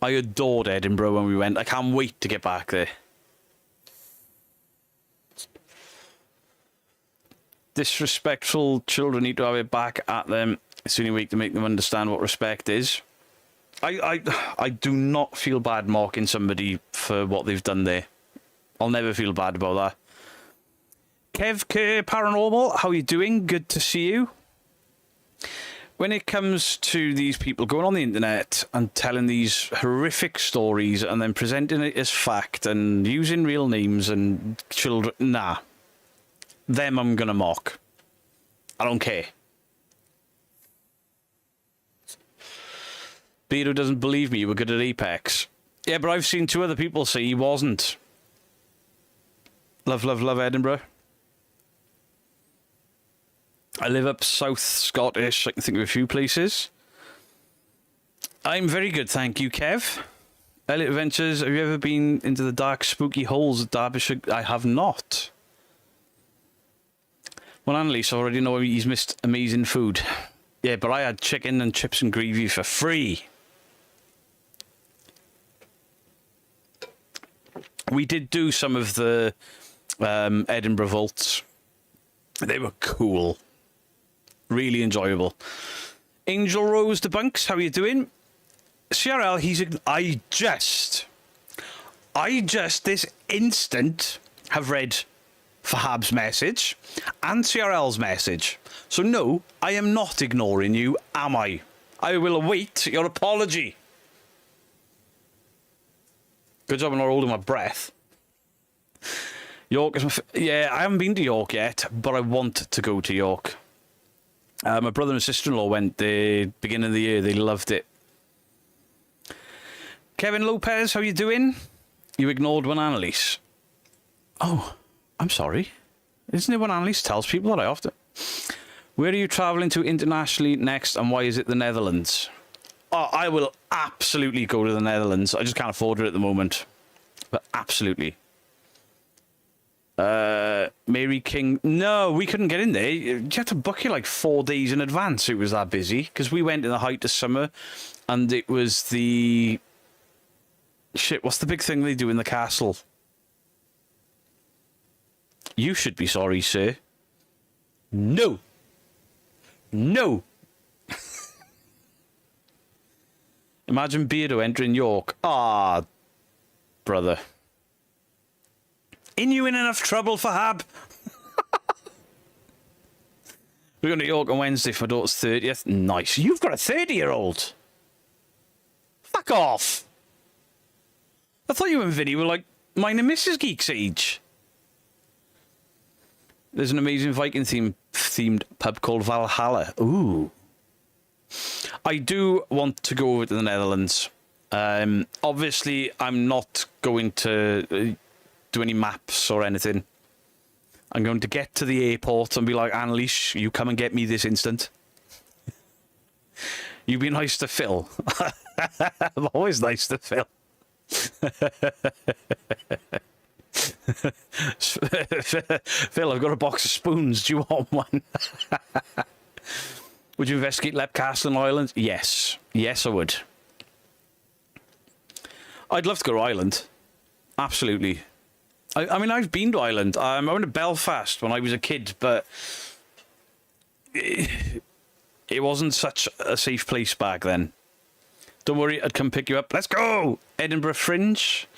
I adored Edinburgh when we went. I can't wait to get back there. Disrespectful children need to have it back at them. It's the only way to make them understand what respect is. I do not feel bad mocking somebody for what they've done there. I'll never feel bad about that. Kev Kerr Paranormal, how are you doing? Good to see you. when it comes to these people going on the internet and telling these horrific stories and then presenting it as fact and using real names and children, nah. Them I'm gonna mock. I don't care. Beardo doesn't believe me you were good at Apex. Yeah, but I've seen 2 other people say he wasn't. Love, love, love Edinburgh. I live up South Scottish. I can think of a few places. I'm very good, thank you, Kev. Elliot Adventures, have you ever been into the dark, spooky holes at Derbyshire? I have not. Well, Annalise, I already know he's missed amazing food. Yeah, but I had chicken and chips and gravy for free. We did do some of the Edinburgh vaults. They were cool. Really enjoyable. Angel Rose Debunks, how are you doing? CRL, I just this instant have read Fahab's message and CRL's message. So no, I am not ignoring you, am I? I will await your apology. Good job I'm not holding my breath. York is yeah, I haven't been to York yet, but I want to go to York. My brother and sister-in-law went the beginning of the year. They loved it. Kevin Lopez, how you doing? You ignored one Annalise. Oh, I'm sorry. Isn't it when Annalise tells people that I often... Where are you travelling to internationally next, and why is it the Netherlands? Oh, I will absolutely go to the Netherlands. I just can't afford it at the moment. But absolutely. Mary King. No, we couldn't get in there. You had to book it like 4 days in advance. It was that busy. Because we went in the height of summer. And it was the... Shit, what's the big thing they do in the castle? You should be sorry, sir. No. No. Imagine Beardo entering York. Ah, brother. In you in enough trouble for Hab. We're going to York on Wednesday for my daughter's 30th. Nice. You've got a 30-year-old. Fuck off. I thought you and Vinny were like mine and Mrs. Geek's age. There's an amazing Viking themed pub called Valhalla. Ooh. I do want to go over to the Netherlands. Obviously, I'm not going to do any maps or anything. I'm going to get to the airport and be like, Annalise, you come and get me this instant. You be nice to Phil. I'm always nice to Phil. Phil, I've got a box of spoons. Do you want one? Would you investigate Lep Castle in Ireland? Yes. Yes, I would. I'd love to go to Ireland. Absolutely. I mean, I've been to Ireland. I went to Belfast when I was a kid, but it wasn't such a safe place back then. Don't worry, I'd come pick you up. Let's go! Edinburgh Fringe.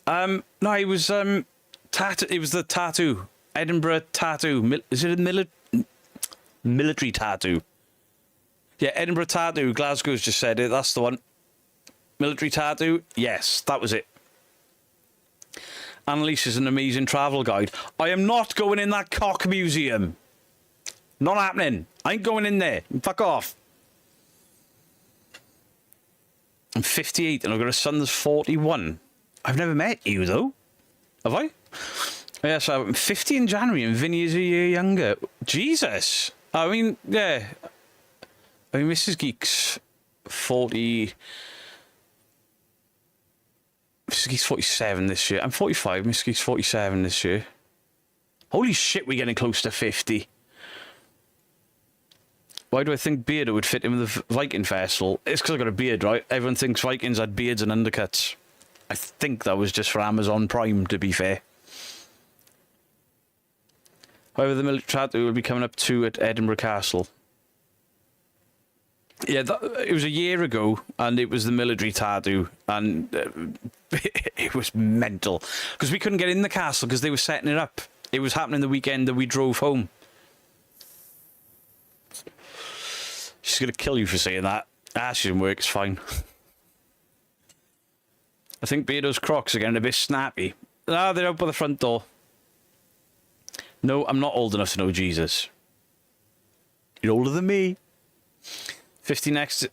No, it was it was the tattoo. Edinburgh tattoo. Is it a military tattoo? Yeah, Edinburgh tattoo. Glasgow's just said it. That's the one. Military tattoo. Yes, that was it. Annalise is an amazing travel guide. I am not going in that cock museum. Not happening. I ain't going in there. Fuck off. I'm 58 and I've got a son that's 41. I've never met you, though. Have I? Yes, I'm 50 in January and Vinny is a year younger. Jesus. I mean, yeah. I mean, Mrs. Geek's 40... Mrs. Geek's 47 this year. I'm 45. Mrs. Geek's 47 this year. Holy shit, we're getting close to 50. Why do I think Beardo would fit in with the Viking Festival? It's because I've got a beard, right? Everyone thinks Vikings had beards and undercuts. I think that was just for Amazon Prime, to be fair. However, the military tattoo will be coming up too at Edinburgh Castle. Yeah, it was a year ago, and it was the military tattoo, and it was mental. Because we couldn't get in the castle because they were setting it up. It was happening the weekend that we drove home. She's going to kill you for saying that. Ah, she didn't work. It's fine. I think Beardo's Crocs are getting a bit snappy. Ah, they're out by the front door. No, I'm not old enough to know Jesus. You're older than me. 50 next.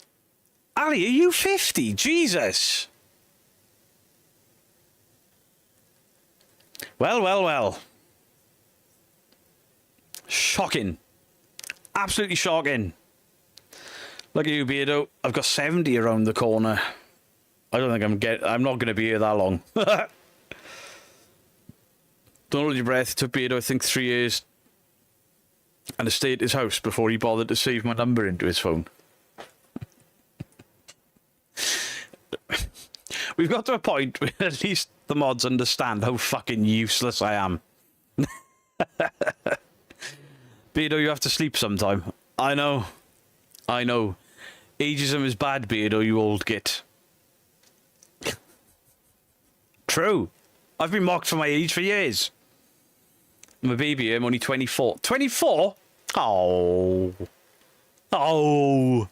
Ali, are you 50? Jesus. Well, well, well. Shocking. Absolutely shocking. Look at you, Beardo. I've got 70 around the corner. I don't think I'm not going to be here that long. Don't hold your breath. It took Beardo, I think, 3 years and to stay at his house before he bothered to save my number into his phone. We've got to a point where at least the mods understand how fucking useless I am. Beardo, you have to sleep sometime. I know. I know. Ageism is bad, Beardo, you old git. True. I've been mocked for my age for years. I'm a baby, I'm only 24. 24? Oh. Oh.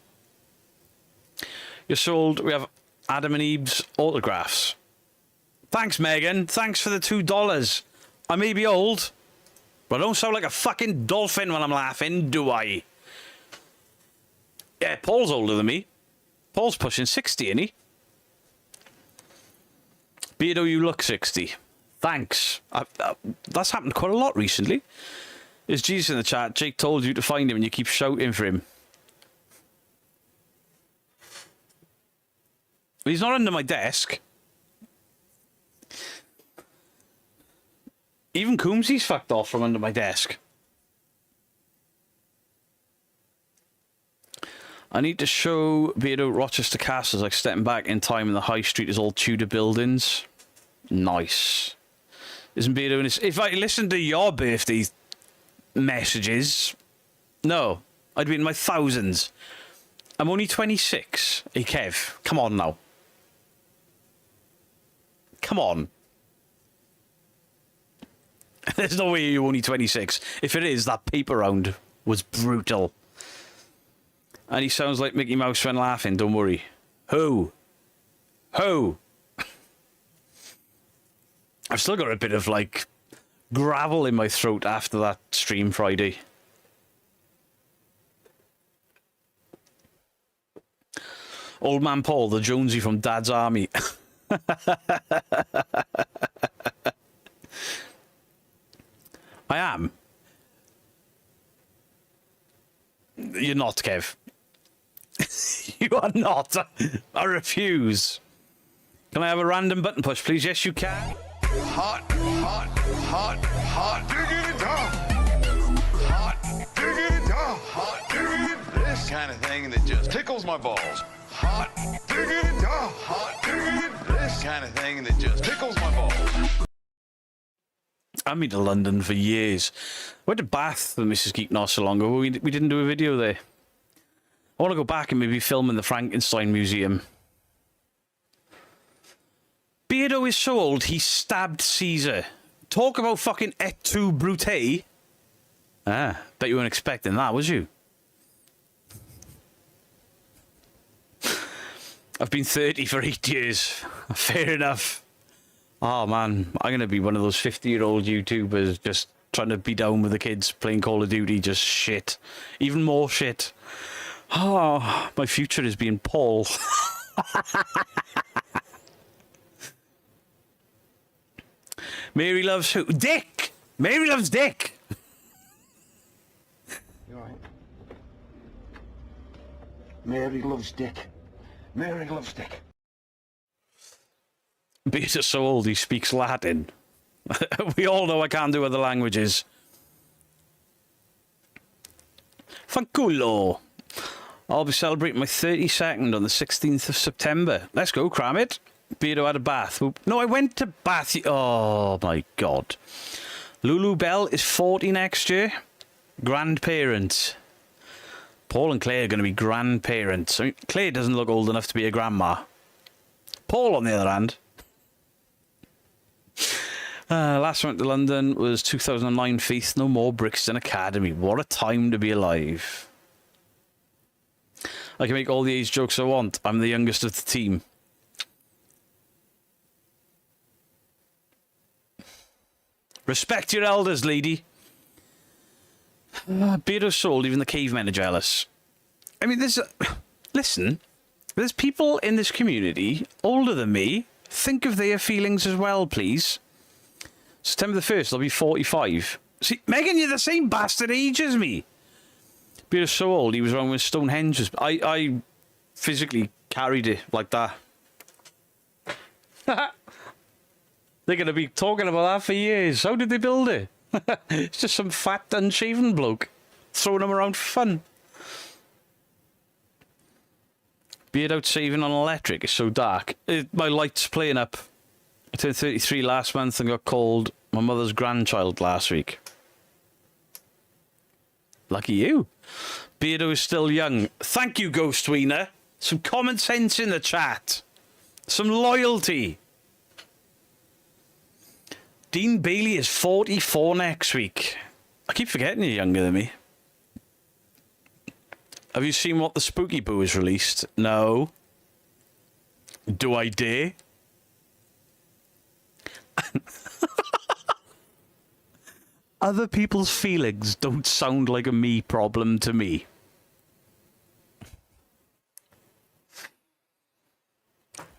You're sold. We have Adam and Eve's autographs. Thanks, Megan. Thanks for the $2. I may be old, but I don't sound like a fucking dolphin when I'm laughing, do I? Yeah, Paul's older than me. Paul's pushing 60, isn't he? Beardo, you look 60. Thanks. That's happened quite a lot recently. Is Jesus in the chat? Jake told you to find him and you keep shouting for him. He's not under my desk. Even Coombsy's fucked off from under my desk. I need to show Beardo Rochester Castle like stepping back in time and the high street is all Tudor buildings. Nice. Isn't Beardo in his... If I listened to your birthday messages... No. I'd be in my thousands. I'm only 26. Hey, Kev. Come on now. Come on. There's no way you're only 26. If it is, that paper round was brutal. And he sounds like Mickey Mouse when laughing, don't worry. Who? Who? I've still got a bit of, like, gravel in my throat after that stream Friday. Old man Paul, the Jonesy from Dad's Army. I am. You're not, Kev. You are not. I refuse. Can I have a random button push, please? Yes, you can. Hot, hot, hot, hot diggity dog. Hot diggity dog. Hot diggity. This kind of thing that just tickles my balls. Hot diggity dog. Hot diggity. This kind of thing that just tickles my balls. I've been to London for years. I went to Bath with Mrs. Geek not so long ago. We didn't do a video there. I want to go back and maybe film in the Frankenstein Museum. Beardo is so old, he stabbed Caesar. Talk about fucking et tu, Brute. Ah, bet you weren't expecting that, was you? I've been 30 for 8 years. Fair enough. Oh, man. I'm going to be one of those 50-year-old YouTubers just trying to be down with the kids playing Call of Duty. Just shit. Even more shit. Oh, my future is being Paul. Mary loves who? Dick! Mary loves Dick! You alright? Mary loves Dick. Mary loves Dick. Beardo's so old he speaks Latin. We all know I can't do other languages. Fanculo. I'll be celebrating my 32nd on the 16th of September. Let's go, cram it. Beardo had a bath. No, I went to Bath. Oh, my God. Lulu Bell is 40 next year. Grandparents. Paul and Claire are going to be grandparents. I mean, Claire doesn't look old enough to be a grandma. Paul, on the other hand. Last I went to London was 2009 Faith No More Brixton Academy. What a time to be alive. I can make all the age jokes I want. I'm the youngest of the team. Respect your elders, lady. Beardo sold, even the cavemen are jealous. I mean, listen, there's people in this community older than me. Think of their feelings as well, please. September the 1st, I'll be 45. See, Megan, you're the same bastard age as me. Beardo's so old, he was wrong with Stonehenge. I physically carried it like that. They're going to be talking about that for years. How did they build it? It's just some fat, unshaven bloke throwing them around for fun. Beard out saving on electric. It's so dark. My light's playing up. I turned 33 last month and got called my mother's grandchild last week. Lucky you. Beardo is still young. Thank you, Ghost Wiener. Some common sense in the chat. Some loyalty. Dean Bailey is 44 next week. I keep forgetting you're younger than me. Have you seen what the Spooky Boo has released? No. Do I dare? Other people's feelings don't sound like a me problem to me.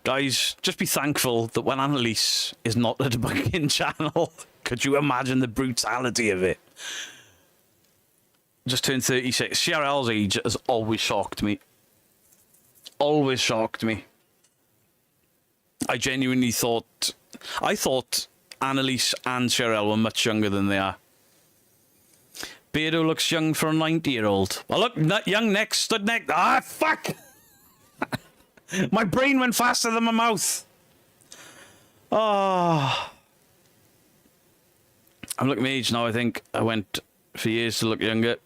Guys, just be thankful that when Annalise is not a debunking channel, could you imagine the brutality of it? Just turned 36. CRL's age has always shocked me. Always shocked me. I genuinely thought... I thought Annalise and CRL were much younger than they are. Beardo looks young for a 90-year-old. Well, look, young next, stood next. Ah, fuck! My brain went faster than my mouth. Oh. I'm looking at my age now, I think. I went for years to look younger.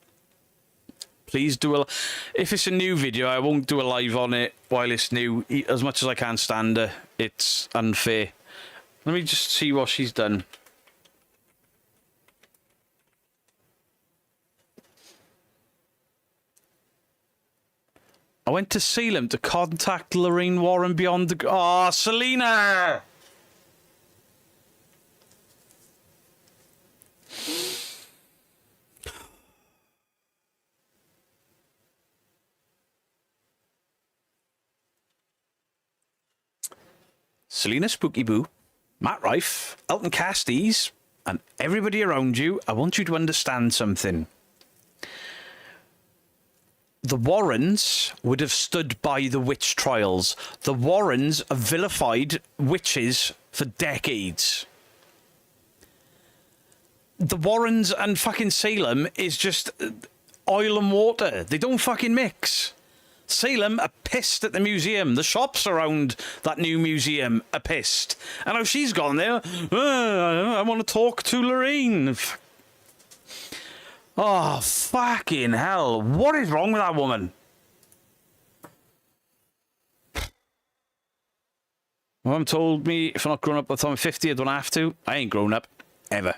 Please do a... If it's a new video, I won't do a live on it while it's new. As much as I can stand her. It's unfair. Let me just see what she's done. I went to Salem to contact Lorraine Warren beyond the... Oh, Selena! Selena Spooky Boo, Matt Rife, Elton Casties, and everybody around you, I want you to understand something. The Warrens would have stood by the witch trials. The Warrens have vilified witches for decades. The Warrens and fucking Salem is just oil and water. They don't fucking mix. Salem are pissed at the museum. The shops around that new museum are pissed. And now she's gone there. I want to talk to Lorraine. Oh, fucking hell. What is wrong with that woman? My mum told me if I'm not grown up by the time I'm 50, I don't have to. I ain't grown up. Ever.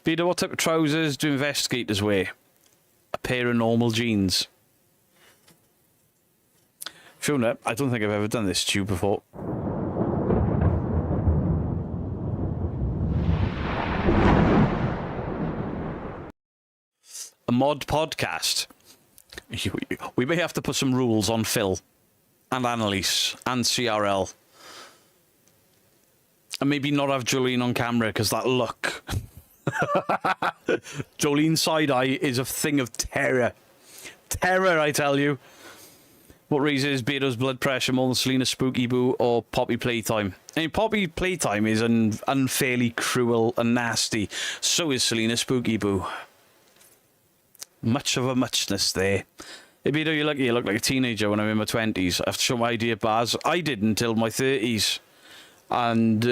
Beardo, what type of trousers do investigators wear? A pair of normal jeans. Fiona, I don't think I've ever done this to you before. A mod podcast. We may have to put some rules on Phil and Annalise and CRL. And maybe not have Jolene on camera because that look. Jolene's side eye is a thing of terror. Terror, I tell you. What raises Beardo's blood pressure more than Selena Spooky Boo or Poppy Playtime? I mean, Poppy Playtime is unfairly cruel and nasty. So is Selena Spooky Boo. Much of a muchness there. Hey, Beardo, you look like a teenager when I'm in my 20s. I have to show my ID at bars. I did until my 30s. And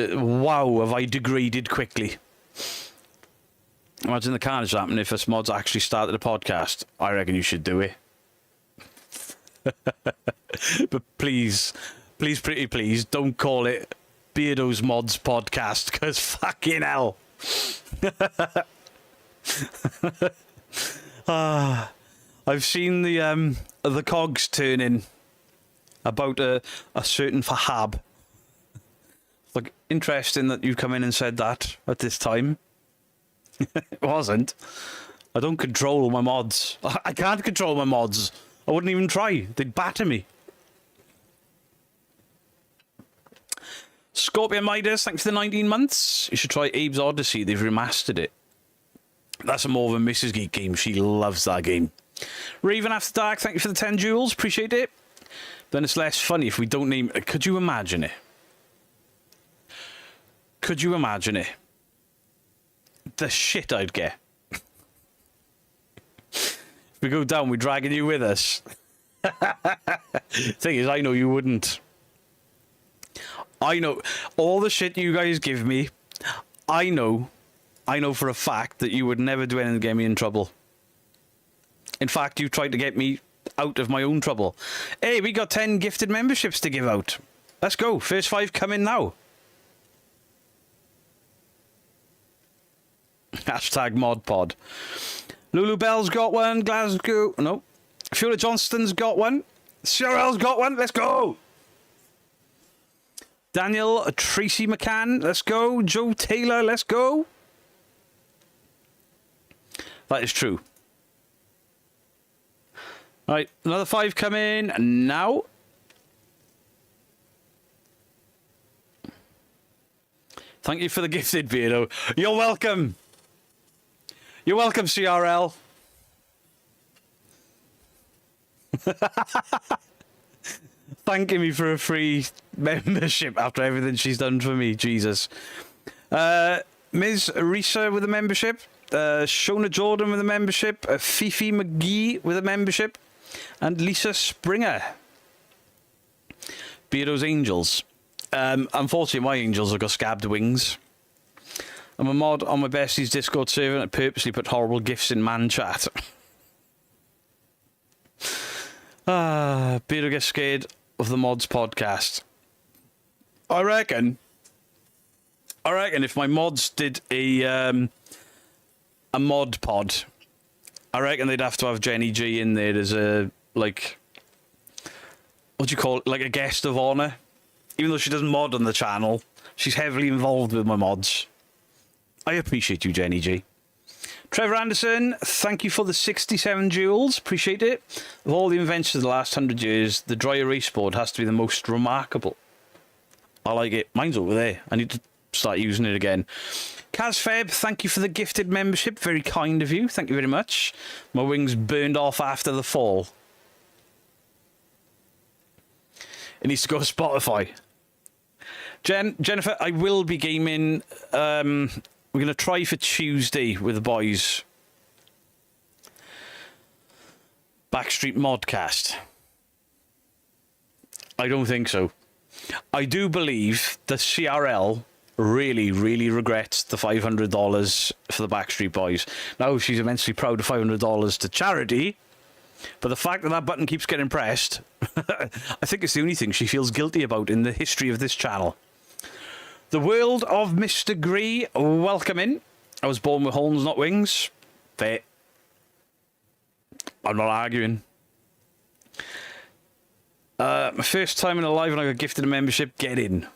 wow, have I degraded quickly. Imagine the carnage happening if us mods actually started a podcast. I reckon you should do it. But please, pretty please, don't call it Beardo's Mods Podcast, because fucking hell. I've seen the cogs turning about a certain Fahab. Like, interesting that you come in and said that at this time. It wasn't. I don't control my mods. I can't control my mods. I wouldn't even try. They'd batter me. Scorpion Midas, thanks for the 19 months. You should try Abe's Odyssey. They've remastered it. That's a more of a Mrs. Geek game. She loves that game. Raven After Dark, thank you for the 10 jewels. Appreciate it. Then it's less funny if we don't name it. Could you imagine it? Could you imagine it? The shit I'd get. If we go down, we're dragging you with us. Thing is, I know you wouldn't. I know all the shit you guys give me. I know for a fact that you would never do anything to get me in trouble. In fact, you tried to get me out of my own trouble. Hey, we got 10 gifted memberships to give out. Let's go. First 5 come in now. Hashtag modpod. Lulu Bell's got one. Glasgow. No. Fiona Johnston's got one. CRL's got one. Let's go. Daniel Tracy McCann. Let's go. Joe Taylor. Let's go. That is true. Right, another 5 come in now. Thank you for the gifted, Beardo. You're welcome. You're welcome, CRL. Thanking me for a free membership after everything she's done for me. Jesus. Ms. Risa with a membership. Shona Jordan with a membership. Fifi McGee with a membership. And Lisa Springer. Beardo's Angels. Unfortunately, my angels have got scabbed wings. I'm a mod on my bestie's Discord server and I purposely put horrible gifs in man chat. Beardo gets scared of the mods podcast. I reckon if my mods did a mod pod, I reckon they'd have to have Jenny G in there as a, like, what do you call it, like a guest of honour. Even though she doesn't mod on the channel, she's heavily involved with my mods. I appreciate you, Jenny G. Trevor Anderson, thank you for the 67 jewels. Appreciate it. Of all the inventions of the last 100 years, the dry erase board has to be the most remarkable. I like it. Mine's over there. I need to start using it again. Kaz Feb, thank you for the gifted membership. Very kind of you. Thank you very much. My wings burned off after the fall. It needs to go to Spotify. Jennifer, I will be gaming. We're going to try for Tuesday with the boys. Backstreet Modcast. I don't think so. I do believe the CRL really, really regrets the $500 for the Backstreet Boys. Now, she's immensely proud of $500 to charity, but the fact that that button keeps getting pressed, I think it's the only thing she feels guilty about in the history of this channel. The World of Mr. Gree, welcome in. I was born with horns, not wings. Fair. I'm not arguing. My first time in a live and I got gifted a membership. Get in.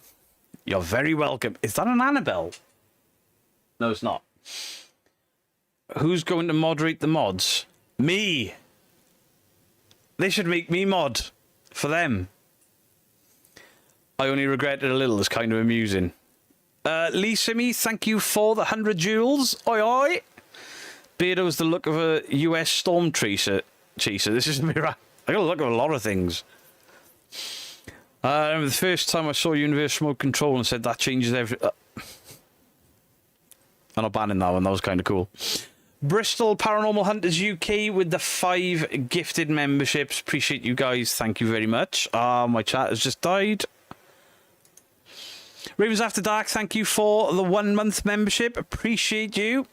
You're very welcome. Is that an Annabelle? No, it's not. Who's going to moderate the mods? Me. They should make me mod for them. I only regret it a little. It's kind of amusing. Lisa Me, thank you for the 100 jewels. Oi, oi. Beardo's the look of a US storm chaser. This is me. I got a look of a lot of things. I remember the first time I saw Universal Remote Control and said that changes every... I'm not banning that one. That was kind of cool. Bristol Paranormal Hunters UK with the 5 gifted memberships. Appreciate you guys. Thank you very much. My chat has just died. Ravens After Dark, thank you for the 1 month membership. Appreciate you.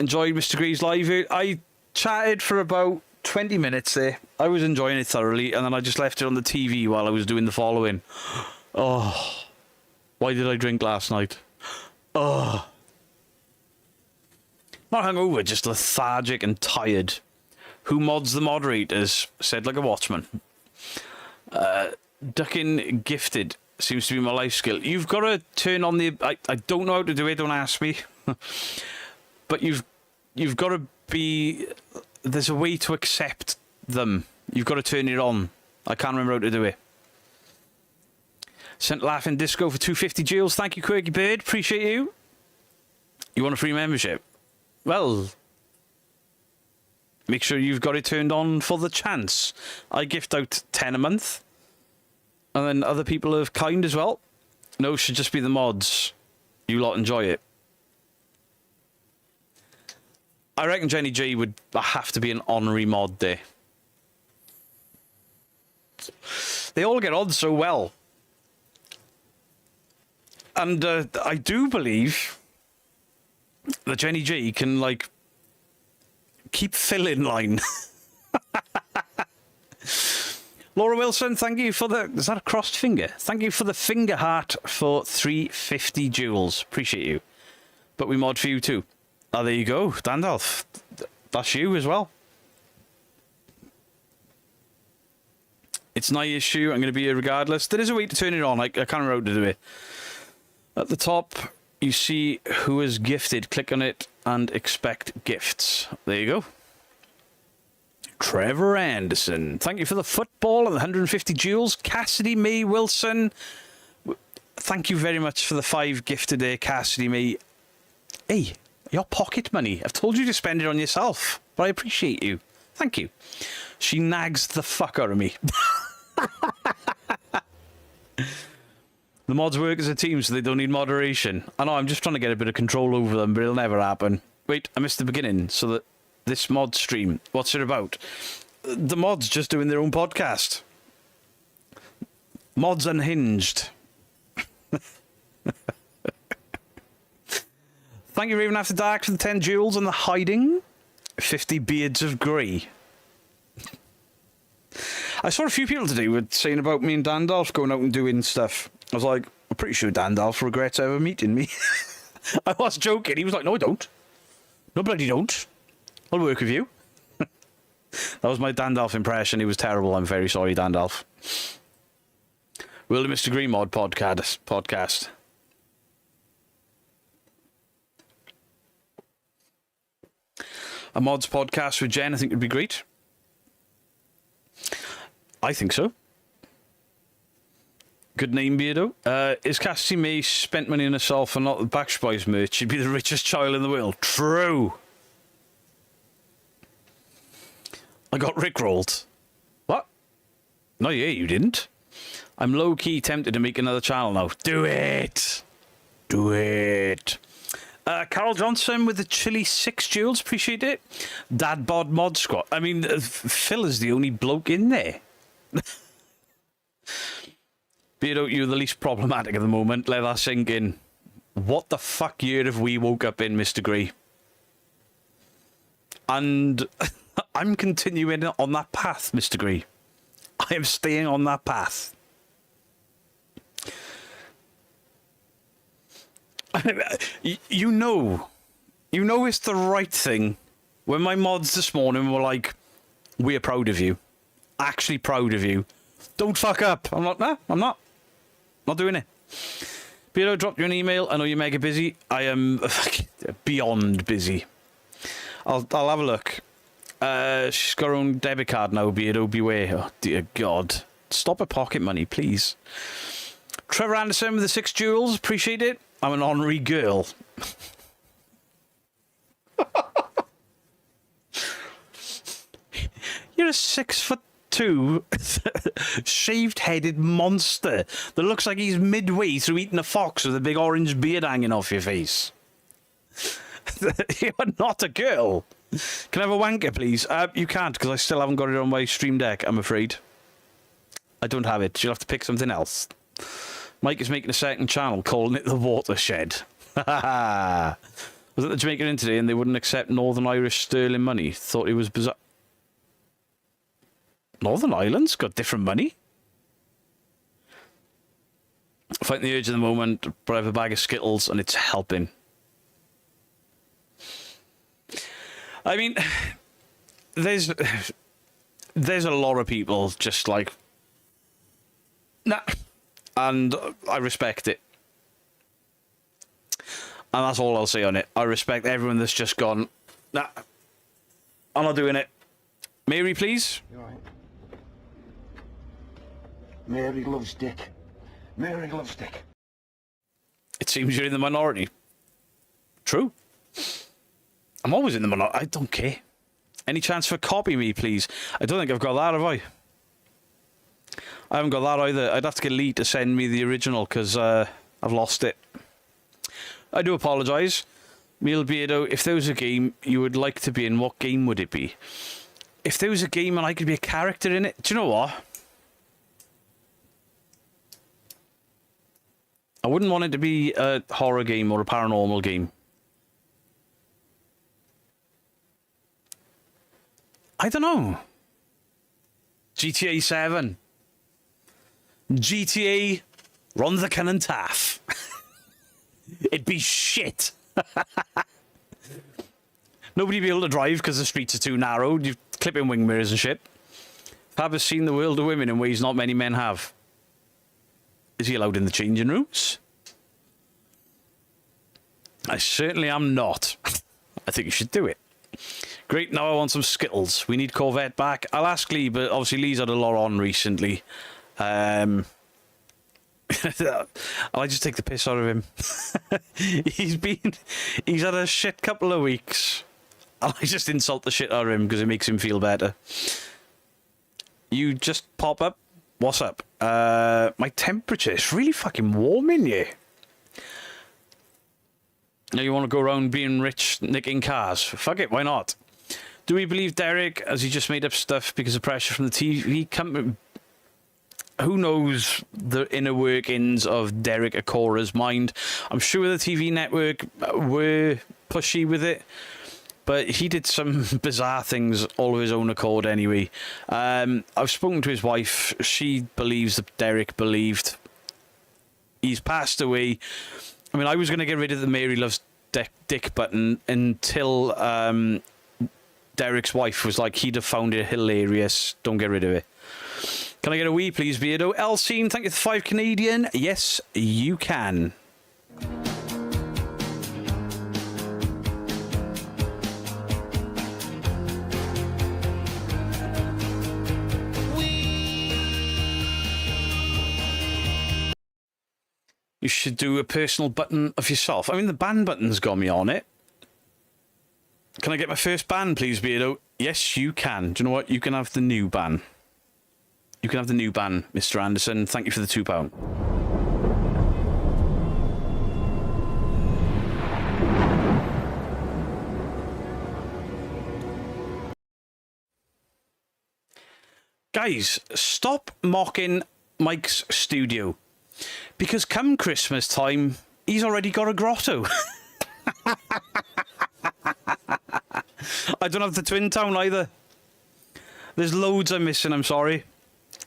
Enjoyed Mr. Greaves live. I chatted for about 20 minutes there. I was enjoying it thoroughly, and then I just left it on the TV while I was doing the following. Oh, why did I drink last night? Oh. Not hungover, just lethargic and tired. Who mods the moderators? Said like a watchman. Ducking gifted seems to be my life skill. You've got to turn on the... I don't know how to do it, don't ask me. But you've got to be... There's a way to accept them. You've got to turn it on. I can't remember how to do it. Sent Laughing Disco for 250 jewels. Thank you, Quirky Bird. Appreciate you. You want a free membership? Well, make sure you've got it turned on for the chance. I gift out 10 a month. And then other people are kind as well. No, it should just be the mods. You lot enjoy it. I reckon Jenny G would have to be an honorary mod there. They all get on so well. And I do believe that Jenny G can, like, keep Phil in line. Laura Wilson, thank you for the... Is that a crossed finger? Thank you for the finger heart for 350 jewels. Appreciate you. But we mod for you too. Oh, there you go. Dandalf. That's you as well. It's my issue. I'm going to be here regardless. There is a way to turn it on. I can't remember how to do it. At the top, you see who is gifted. Click on it and expect gifts. There you go. Trevor Anderson. Thank you for the football and the 150 jewels. Cassidy May Wilson. Thank you very much for the 5 gifted there, Cassidy May. Hey, your pocket money. I've told you to spend it on yourself, but I appreciate you. Thank you. She nags the fuck out of me. The mods work as a team, so they don't need moderation. I know, I'm just trying to get a bit of control over them, but it'll never happen. Wait, I missed the beginning. So that this mod stream, what's it about? The mods just doing their own podcast. Mods Unhinged. Thank you, Raven After Dark, for the 10 jewels and the hiding. 50 beards of grey. I saw a few people today were saying about me and Dandalf going out and doing stuff. I was like, I'm pretty sure Dandalf regrets ever meeting me. I was joking. He was like, no, I don't. No, bloody don't. I'll work with you. That was my Dandalf impression. He was terrible. I'm very sorry, Dandalf. Will the Mr. Green Mod podcast. A mods podcast with Jen, I think would be great. I think so. Good name, Beardo. Is Cassie May spent money on herself and not the Backstreet Boys merch? She'd be the richest child in the world. True. I got rickrolled. What? No, yeah, you didn't. I'm low-key tempted to make another channel now. Do it. Do it. Carol Johnson with the chilly 6 jewels. Appreciate it. Dad Bod Mod Squad. I mean, Phil is the only bloke in there. Beardo, you're the least problematic at the moment. Let that sink in. What the fuck year have we woke up in, Mr. Grey? And I'm continuing on that path, Mr. Grey. I am staying on that path. You know it's the right thing. When my mods this morning were like, we're proud of you. Actually proud of you. Don't fuck up. I'm like, nah, I'm not. Not doing it. Beardo, dropped you an email. I know you're mega busy. I am beyond busy. I'll have a look. She's got her own debit card now, Beardo. Beware. Oh, dear God. Stop her pocket money, please. Trevor Anderson with the 6 jewels. Appreciate it. I'm an honorary girl. You're a 6'2" shaved-headed monster that looks like he's midway through eating a fox with a big orange beard hanging off your face. You're not a girl. Can I have a wanker, please? You can't, because I still haven't got it on my Stream Deck, I'm afraid. I don't have it. You'll have to pick something else. Mike is making a second channel, calling it The Watershed. Was at the Jamaican Inn today and they wouldn't accept Northern Irish sterling money. Thought it was bizarre. Northern Ireland's got different money. Fighting the urge at the moment, but I have a bag of Skittles and it's helping. I mean, there's a lot of people just like, nah, and I respect it. And that's all I'll say on it. I respect everyone that's just gone, nah, I'm not doing it. Mary, please. You all right? Mary loves Dick. Mary loves Dick. It seems you're in the minority. True. I'm always in the minority. I don't care. Any chance for copy me, please? I don't think I've got that, have I? I haven't got that either. I'd have to get Lee to send me the original because I've lost it. I do apologise. Meal Beardo, if there was a game you would like to be in, what game would it be? If there was a game and I could be a character in it, do you know what? I wouldn't want it to be a horror game or a paranormal game. I don't know. GTA 7. GTA Run the Cannon Taff. It'd be shit. Nobody'd be able to drive because the streets are too narrow. You clip in wing mirrors and shit. Fab has seen the world of women in ways not many men have. Is he allowed in the changing rooms? I certainly am not. I think you should do it. Great, now I want some Skittles. We need Corvette back. I'll ask Lee, but obviously Lee's had a lot on recently. I just take the piss out of him. He's had a shit couple of weeks. And I just insult the shit out of him because it makes him feel better. You just pop up. What's up? My temperature is really fucking warm in here. Now you want to go around being rich, nicking cars? Fuck it, why not? Do we believe Derek, as he just made up stuff because of pressure from the TV company? Who knows the inner workings of Derek Akora's mind? I'm sure the TV network were pushy with it, but he did some bizarre things all of his own accord anyway. I've spoken to his wife. She believes that Derek believed. He's passed away. I mean, I was going to get rid of the Mary Loves Dick button until Derek's wife was like, he'd have found it hilarious. Don't get rid of it. Can I get a wee, please, Beardo? Elsine, thank you for 5 Canadian. Yes, you can. You should do a personal button of yourself. I mean, the ban button's got me on it. Can I get my first ban, please, Beardo? Yes, you can. Do you know what? You can have the new ban. You can have the new ban, Mr. Anderson. Thank you for the £2. Guys, stop mocking Mike's studio. Because come Christmas time, he's already got a grotto. I don't have the Twin Town either. There's loads I'm missing, I'm sorry.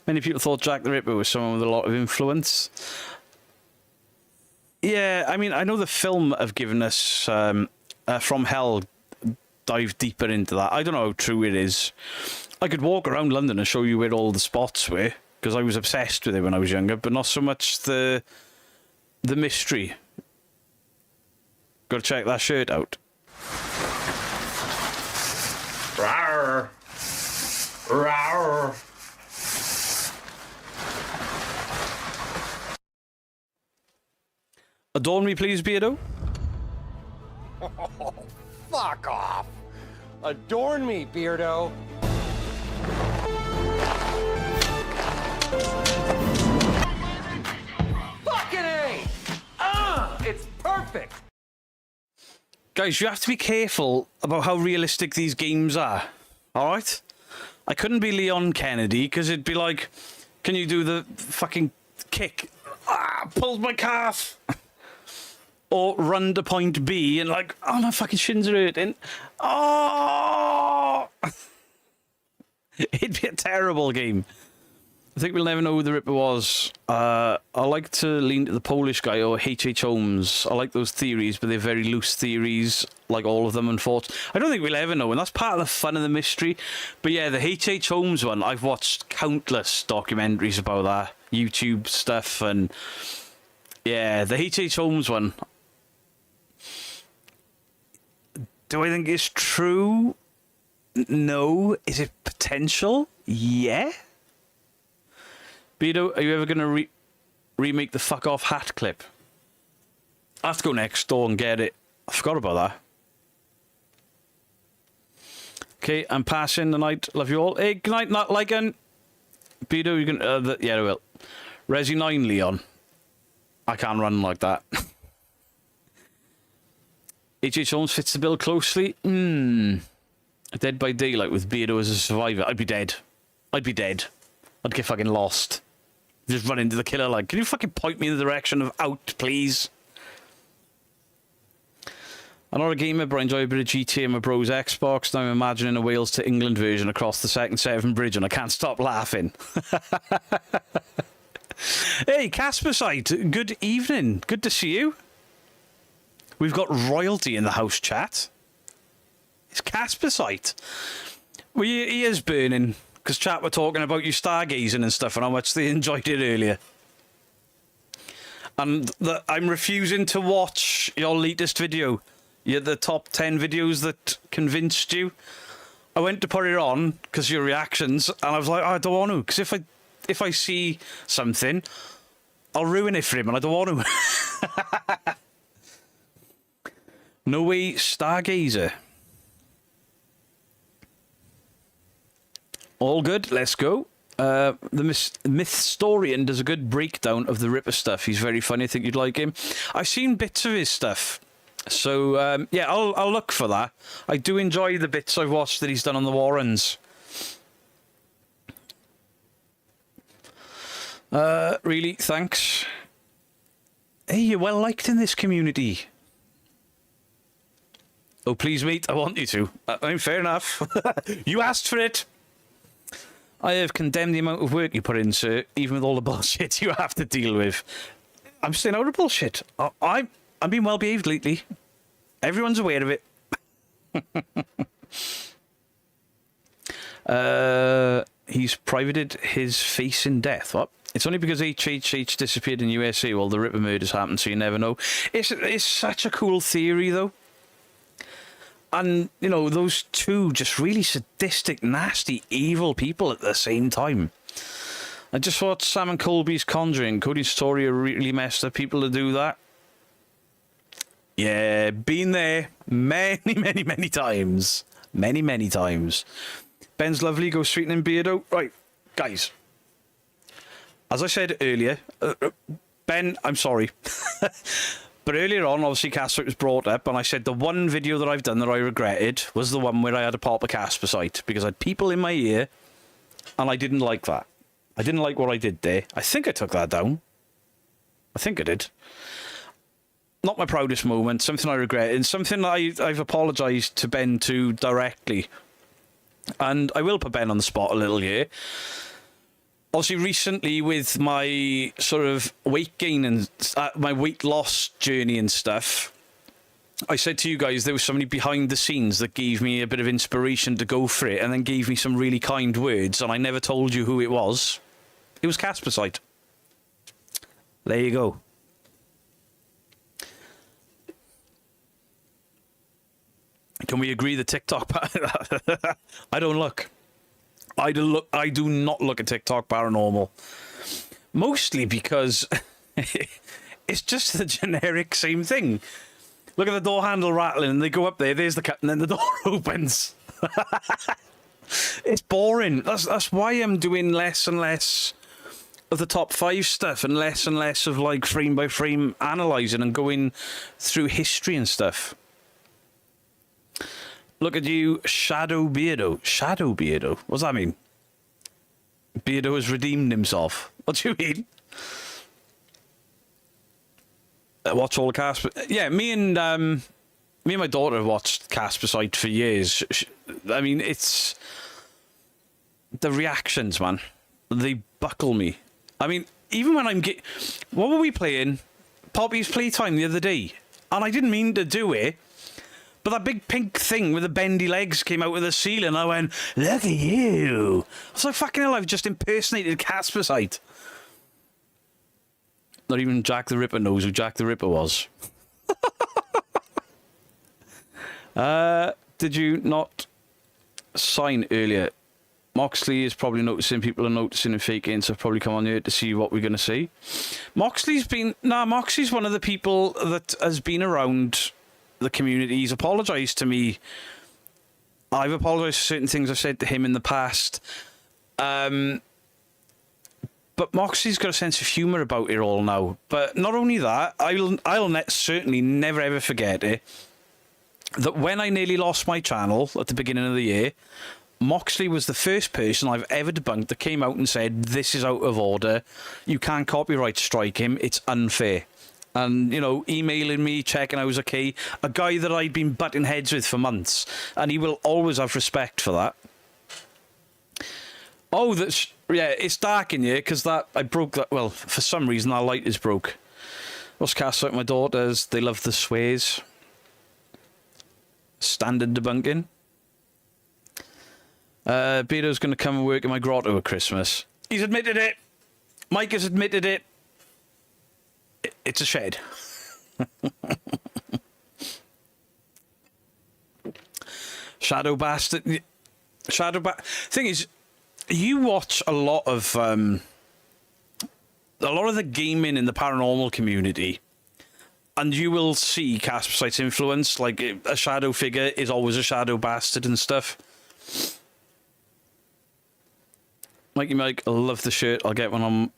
Many people thought Jack the Ripper was someone with a lot of influence. Yeah, I mean, I know the film have given us From Hell dive deeper into that. I don't know how true it is. I could walk around London and show you where all the spots were, because I was obsessed with it when I was younger, but not so much the mystery. Got to check that shirt out. Rawr. Rawr. Adorn me, please, Beardo. Oh, fuck off. Adorn me, Beardo. Fucking A! It's perfect! Guys, you have to be careful about how realistic these games are. Alright? I couldn't be Leon Kennedy, because it'd be like, can you do the fucking kick? Ah, pulled my calf! Or run to point B and like, oh, my fucking shins are hurting. Oh! It'd be a terrible game. I think we'll never know who the Ripper was. I like to lean to the Polish guy or H.H. Holmes. I like those theories, but they're very loose theories, like all of them, unfortunately. I don't think we'll ever know, and that's part of the fun of the mystery. But yeah, the H.H. Holmes one, I've watched countless documentaries about that, YouTube stuff, and yeah, the H.H. Holmes one. Do I think it's true? No. Is it potential? Yeah. Beto, are you ever going to remake the fuck off hat clip? I have to go next door and get it. I forgot about that. Okay, I'm passing the night. Love you all. Hey, good night, not liking. Beto, you can. Yeah, I will. Resi 9, Leon. I can't run like that. H.H. Holmes fits the bill closely. Dead by Daylight with Beardo as a survivor. I'd be dead. I'd get fucking lost. Just run into the killer like, can you fucking point me in the direction of out, please? I'm not a gamer, but I enjoy a bit of GTA on my bro's Xbox. Now I'm imagining a Wales to England version across the second Severn Bridge, and I can't stop laughing. Hey, Caspersite, good evening. Good to see you. We've got royalty in the house chat. It's Caspersite. Well, your ears burning because chat were talking about you stargazing and stuff and how much they enjoyed it earlier. And I'm refusing to watch your latest video. You're the top 10 videos that convinced you. I went to put it on because your reactions, and I was like, oh, I don't want to, because if I see something, I'll ruin it for him, and I don't want to. No way, Stargazer. All good, let's go. The Mythstorian does a good breakdown of the Ripper stuff. He's very funny. I think you'd like him. I've seen bits of his stuff. So, yeah, I'll look for that. I do enjoy the bits I've watched that he's done on the Warrens. Really, thanks. Hey, you're well liked in this community. Oh, please, mate, I want you to. I mean, fair enough. You asked for it. I have condemned the amount of work you put in, sir, even with all the bullshit you have to deal with. I'm staying out of bullshit. I'm being well behaved lately. Everyone's aware of it. He's privated his face in death. What? It's only because HHH disappeared in USA while the Ripper murders happened, so you never know. It's such a cool theory, though. And, you know, those two just really sadistic, nasty, evil people at the same time. I just watched Sam and Colby's Conjuring. Cody's story really messed up people to do that. Yeah, been there many, many, many times. Many, many times. Ben's lovely, go streeting in Beardo. Right, guys. As I said earlier, Ben, I'm sorry. But earlier on, obviously, Casper was brought up, and I said the one video that I've done that I regretted was the one where I had to pop a Caspersite, because I had people in my ear, and I didn't like that. I didn't like what I did there. I think I took that down. I think I did. Not my proudest moment, something I regret, and something I've apologised to Ben to directly. And I will put Ben on the spot a little here. Obviously, recently with my sort of weight gain and my weight loss journey and stuff, I said to you guys there was somebody behind the scenes that gave me a bit of inspiration to go for it and then gave me some really kind words, and I never told you who it was. It was Caspersite. There you go. Can we agree the TikTok... I don't look. I do not look at TikTok paranormal. Mostly because it's just the generic same thing. Look at the door handle rattling and they go up there, there's the cut, and then the door opens. It's boring. That's why I'm doing less and less of the top 5 stuff and less of like frame by frame analysing and going through history and stuff. Look at you, Shadow Beardo. Shadow Beardo? What does that mean? Beardo has redeemed himself. What do you mean? Watch all the Casper... Yeah, me and my daughter have watched Caspersite for years. I mean, it's... The reactions, man. They buckle me. I mean, even when what were we playing? Poppy's Playtime the other day. And I didn't mean to do it. But that big pink thing with the bendy legs came out of the ceiling. I went, look at you. I was like, fucking hell, I've just impersonated Casper Sight. Not even Jack the Ripper knows who Jack the Ripper was. Did you not sign earlier? Moxley is probably noticing people are noticing and faking, so I've probably come on here to see what we're going to see. Moxley's one of the people that has been around the community. He's apologised to me. I've apologised for certain things I've said to him in the past. But Moxley's got a sense of humour about it all now. But not only that, I'll certainly never ever forget it, that when I nearly lost my channel at the beginning of the year, Moxley was the first person I've ever debunked that came out and said, this is out of order. You can't copyright strike him. It's unfair. And, you know, emailing me, checking I was okay. A guy that I'd been butting heads with for months. And he will always have respect for that. Oh, yeah, it's dark in here because I broke that. Well, for some reason, that light is broke. What's cast out my daughters? They love the sways. Standard debunking. Beardo's going to come and work in my grotto at Christmas. He's admitted it. Mike has admitted it. It's a shed. Shadow Bastard. Thing is, you watch a lot of the gaming in the paranormal community, and you will see Casper Sight's influence. Like, a shadow figure is always a shadow bastard and stuff. Mikey Mike, I love the shirt. I'll get one on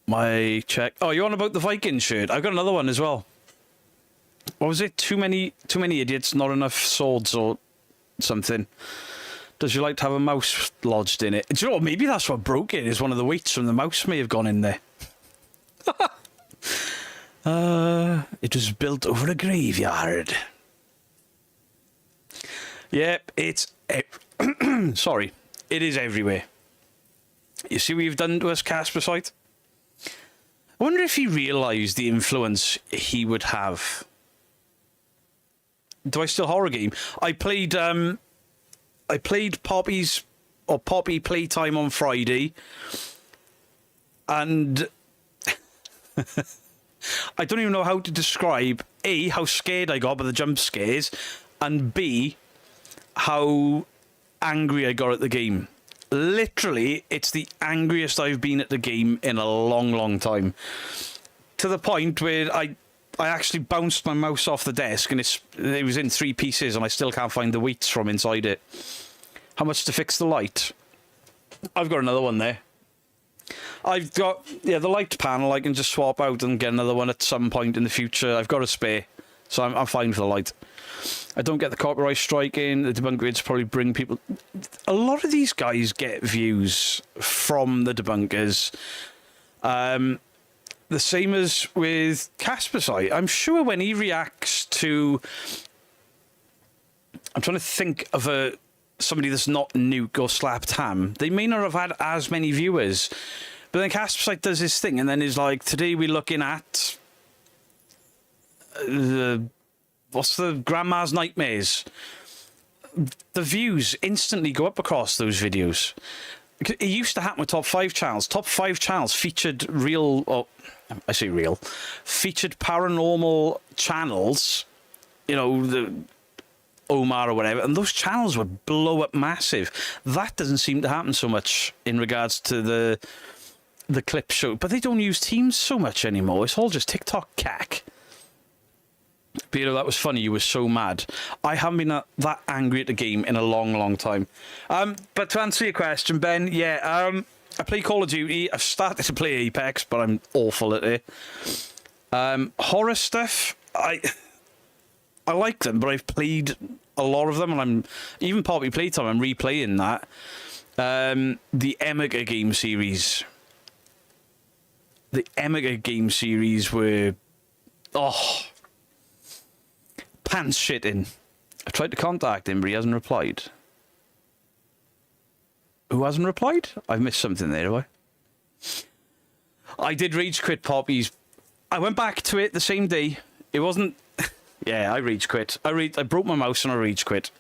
my check. Oh, you're on about the Viking shirt? I've got another one as well. What was it? Too many idiots, not enough swords or something. Does you like to have a mouse lodged in it? Do you know what? Maybe that's what broke it, is one of the weights from the mouse may have gone in there. It was built over a graveyard. Yep, it's... Sorry. It is everywhere. You see what you've done to us, Casper Sight? I wonder if he realised the influence he would have. Do I still horror game? I played Poppy Playtime on Friday, and I don't even know how to describe A, how scared I got by the jump scares, and B, how angry I got at the game. Literally, it's the angriest I've been at the game in a long, long time. To the point where I actually bounced my mouse off the desk and it was in 3 pieces and I still can't find the weights from inside it. How much to fix the light? I've got another one there. I've got, the light panel I can just swap out and get another one at some point in the future. I've got a spare, so I'm fine for the light. I don't get the copyright strike in. The debunk grids probably bring people... A lot of these guys get views from the debunkers. The same as with Casper Sight. I'm sure when he reacts to... I'm trying to think of somebody that's not Nuke or Slap Tam. They may not have had as many viewers. But then Casper Sight does his thing and then is like, today we're looking at... what's the Grandma's Nightmares? The views instantly go up across those videos. It used to happen with Top 5 channels. Top 5 channels featured featured paranormal channels, you know, the Omar or whatever, and those channels would blow up massive. That doesn't seem to happen so much in regards to the clip show, but they don't use teams so much anymore. It's all just TikTok cack. Peter, that was funny. You were so mad. I haven't been that angry at the game in a long, long time. But to answer your question, Ben, I play Call of Duty. I've started to play Apex, but I'm awful at it. Horror stuff, I like them, but I've played a lot of them, and I'm even Poppy Playtime. I'm replaying that. The Emega game series. The Emega game series were pants shitting. I tried to contact him, but he hasn't replied. Who hasn't replied? I've missed something there, have I? I did rage quit Poppies. I went back to it the same day. It wasn't... Yeah, I rage quit. I broke my mouse and I rage quit.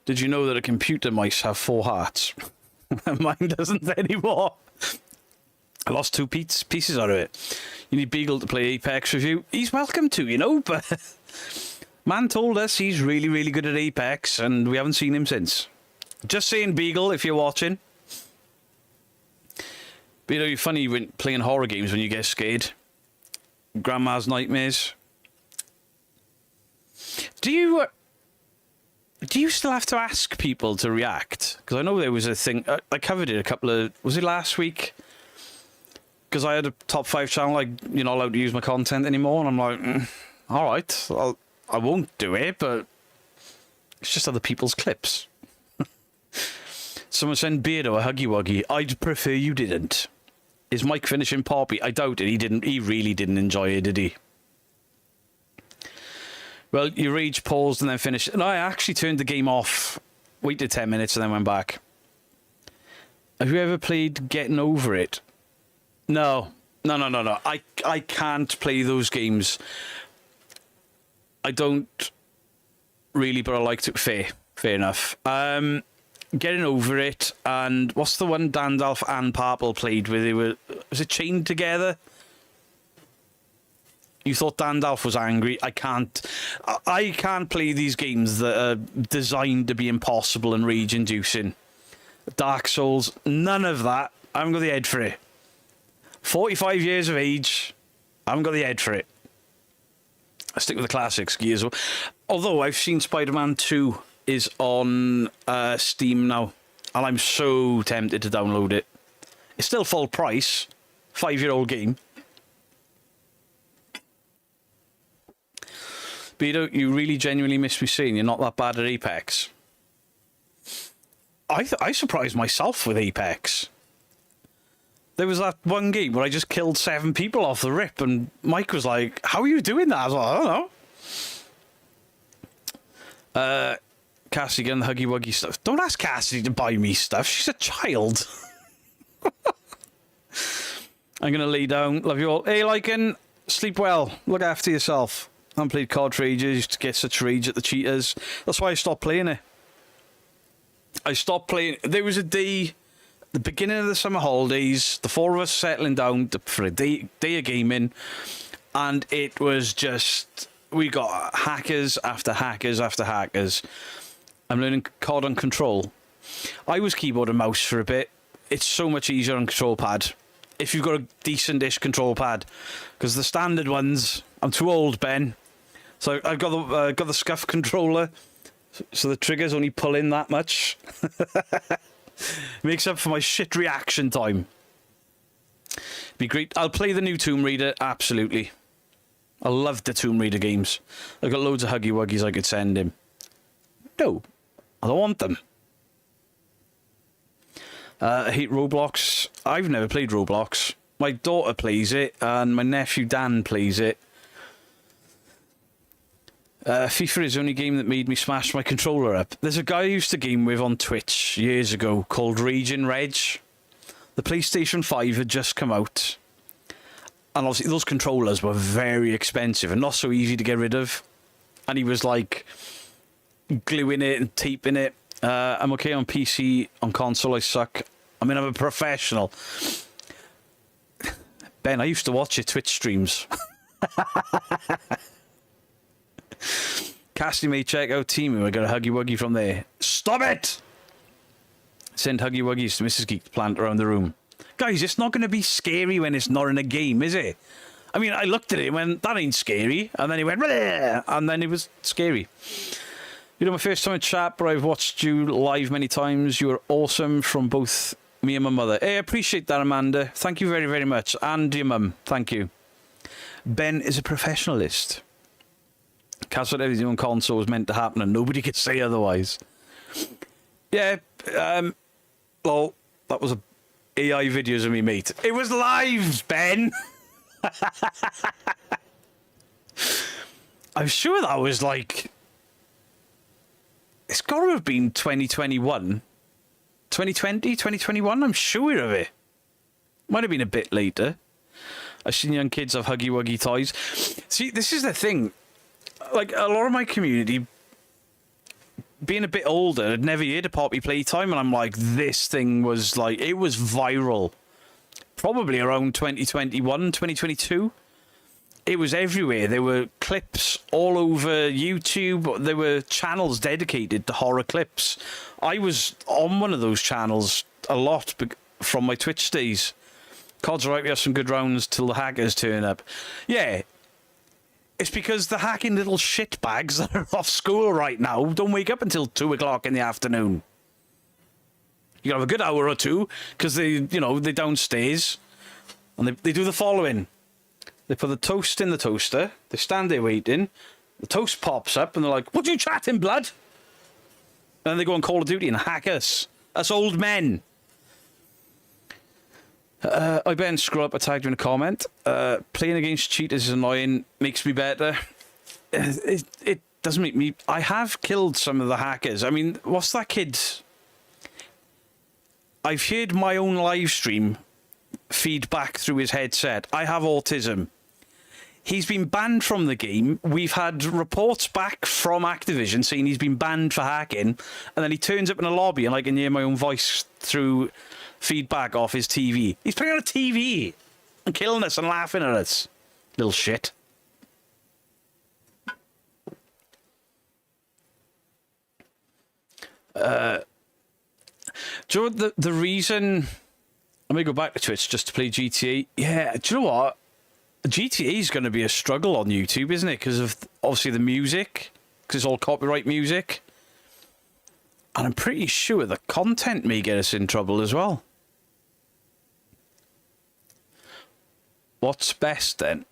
Did you know that a computer mice have 4 hearts? Mine doesn't anymore. I lost 2 pieces out of it. You need Beagle to play Apex with you. He's welcome to, you know, but... Man told us he's really, really good at Apex, and we haven't seen him since. Just saying, Beagle, if you're watching. But you know, you're funny when playing horror games when you get scared. Grandma's nightmares. Do you still have to ask people to react? Because I know there was a thing. I covered it a couple of... Was it last week? Because I had a top 5 channel, like, you're not allowed to use my content anymore. And I'm like, all right, I won't do it, but it's just other people's clips. Someone sent Beardo a Huggy Wuggy. I'd prefer you didn't. Is Mike finishing Poppy? I doubt it. He didn't. He really didn't enjoy it, did he? Well, you rage paused and then finished. And I actually turned the game off, waited 10 minutes and then went back. Have you ever played Getting Over It? No. I can't play those games. I don't really, but I like to. Fair enough. Getting Over It, and what's the one Dandalf and Parple played with? Was it Chained Together? You thought Dandalf was angry. I can't play these games that are designed to be impossible and rage-inducing. Dark Souls, none of that. I haven't got the head for it. 45 years of age, I haven't got the head for it. I stick with the classics, Gears. Although I've seen Spider-Man 2 is on Steam now, and I'm so tempted to download it. It's still full price, 5-year-old game. But you really genuinely miss me saying you're not that bad at Apex. I surprised myself with Apex. There was that one game where I just killed 7 people off the rip, and Mike was like, how are you doing that? I was like, I don't know. Cassie getting the Huggy Wuggy stuff. Don't ask Cassie to buy me stuff. She's a child. I'm going to lay down. Love you all. Hey, Lycan, sleep well. Look after yourself. I haven't played COD for ages. Used to get such rage at the cheaters. That's why I stopped playing it. I stopped playing. There was a day, the beginning of the summer holidays, the 4 of us settling down for a day of gaming, and it was just, we got hackers after hackers after hackers. I'm learning COD on control. I was keyboard and mouse for a bit. It's so much easier on control pad. If you've got a decent-ish control pad. Because the standard ones, I'm too old, Ben. So I've got the Scuff controller. So the trigger's only pulling that much. Makes up for my shit reaction time. Be great. I'll play the new Tomb Raider, absolutely. I love the Tomb Raider games. I've got loads of Huggy Wuggies I could send him. No, I don't want them. I hate Roblox. I've never played Roblox. My daughter plays it, and my nephew Dan plays it. FIFA is the only game that made me smash my controller up. There's a guy I used to game with on Twitch years ago called Raging Reg. The PlayStation 5 had just come out. And obviously those controllers were very expensive and not so easy to get rid of. And he was like gluing it and taping it. I'm okay on PC, on console I suck. I mean, I'm a professional. Ben, I used to watch your Twitch streams. Cassie may check out Team. I got a Huggy Wuggy from there. Stop it! Send Huggy Wuggies to Mrs. Geek to plant around the room. Guys, it's not going to be scary when it's not in a game, is it? I mean, I looked at it and went, that ain't scary. And then he went, bleh! And then it was scary. You know, my first time in chat, but I've watched you live many times. You are awesome from both me and my mother. Hey, I appreciate that, Amanda. Thank you very, very much. And your mum. Thank you. Ben is a professionalist. That's what everything on console was meant to happen, and nobody could say otherwise. Yeah, well, that was AI videos of me, mate. It was live, Ben! I'm sure that was like It's got to have been 2021. 2020, 2021, I'm sure of it. Might have been a bit later. I've seen young kids have Huggy Wuggy toys. See, this is the thing. Like, a lot of my community, being a bit older, had never heard of Poppy Playtime, and I'm like, this thing was like, it was viral. Probably around 2021, 2022. It was everywhere. There were clips all over YouTube. There were channels dedicated to horror clips. I was on one of those channels a lot from my Twitch days. Cod's right, we have some good rounds till the hackers turn up. Yeah, it's because the hacking little shitbags that are off school right now don't wake up until 2 o'clock in the afternoon. You have a good hour or two because they're downstairs and they do the following. They put the toast in the toaster. They stand there waiting. The toast pops up and they're like, "What are you chatting, blood?" And then they go on Call of Duty and hack us. Us old men. I Ben screw up. I tagged you in a comment. Playing against cheaters is annoying. Makes me better. It doesn't make me... I have killed some of the hackers. I mean, what's that kid? I've heard my own live stream feedback through his headset. I have autism. He's been banned from the game. We've had reports back from Activision saying he's been banned for hacking, and then he turns up in a lobby and I can hear my own voice through feedback off his TV. He's playing on a TV and killing us and laughing at us. Little shit. Do you know the reason... I'm going to go back to Twitch just to play GTA. Yeah, do you know what? GTA is going to be a struggle on YouTube, isn't it? Because of, obviously, the music. Because it's all copyright music. And I'm pretty sure the content may get us in trouble as well. What's best, then?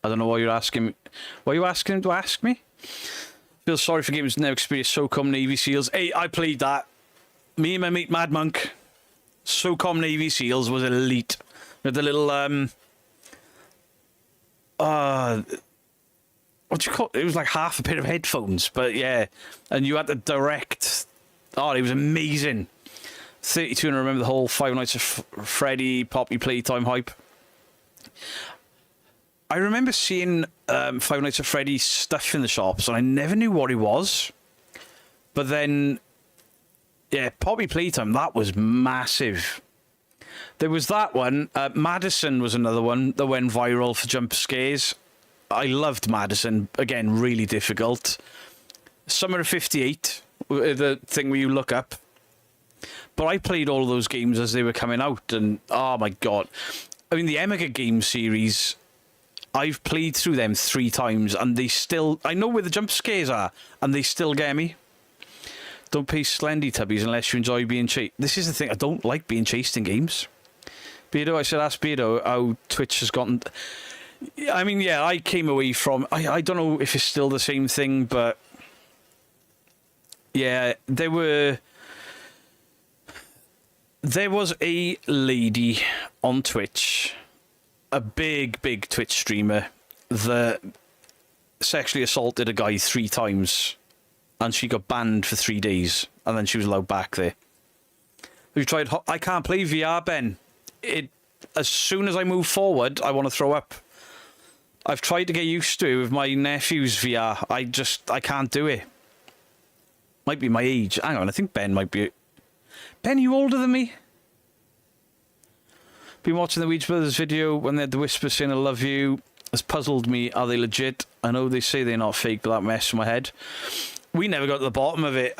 I don't know why you're asking me. Why are you asking him to ask me? Feel sorry for gamers never experienced SOCOM Navy SEALs. Hey, I played that. Me and my mate Mad Monk. SOCOM Navy SEALs was elite. With the little what do you call it? It was like half a pair of headphones, but yeah. And you had to direct. Oh, it was amazing. 32, and I remember the whole Five Nights at Freddy Poppy Playtime hype. I remember seeing Five Nights at Freddy stuff in the shops, and I never knew what it was. But then, yeah, Poppy Playtime, that was massive. There was that one. Madison was another one that went viral for jump scares. I loved Madison. Again, really difficult. Summer of 58, the thing where you look up. But I played all of those games as they were coming out, and oh my god. I mean, the Emega game series... I've played through them 3 times, and they still... I know where the jump scares are, and they still get me. Don't pay Slendy Tubbies unless you enjoy being chased. This is the thing, I don't like being chased in games. Beardo, I said, ask Beardo how Twitch has gotten... I mean, yeah, I came away from... I don't know if it's still the same thing, but... Yeah, there was a lady on Twitch... A big Twitch streamer that sexually assaulted a guy 3 times, and she got banned for 3 days, and then she was allowed back there. We've tried... I can't play VR, Ben. As soon as I move forward, I want to throw up. I've tried to get used to it with my nephew's VR. I can't do it. Might be my age. Hang on, I think Ben might be... Ben, are you older than me? Been watching the Weeds Brothers video when they had the whisper saying I love you. Has puzzled me. Are they legit? I know they say they're not fake, but that messed with my head. We never got to the bottom of it.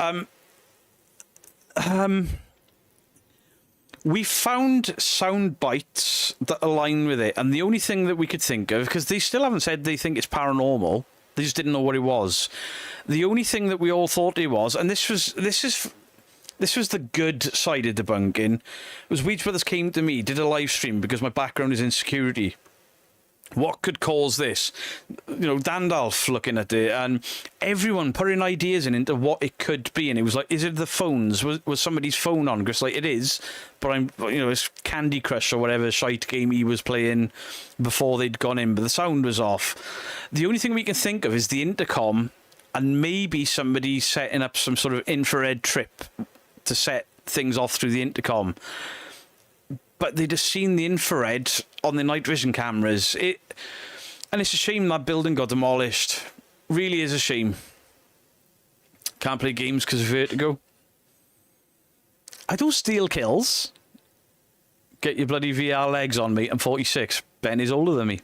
We found sound bites that align with it, and the only thing that we could think of, because they still haven't said they think it's paranormal, they just didn't know what it was. The only thing that we all thought it was, and this was the good side of debunking, was Weeds Brothers came to me, did a live stream because my background is in security. What could cause this? You know, Dandalf looking at it, and everyone putting ideas into what it could be. And it was like, is it the phones? Was somebody's phone on? Because like it is, but it's Candy Crush or whatever shite game he was playing before they'd gone in, but the sound was off. The only thing we can think of is the intercom and maybe somebody setting up some sort of infrared trip to set things off through the intercom. But they'd have seen the infrared on the night vision cameras. And it's a shame that building got demolished. Really is a shame. Can't play games because of vertigo. I do steal kills. Get your bloody VR legs on me. I'm 46. Ben is older than me.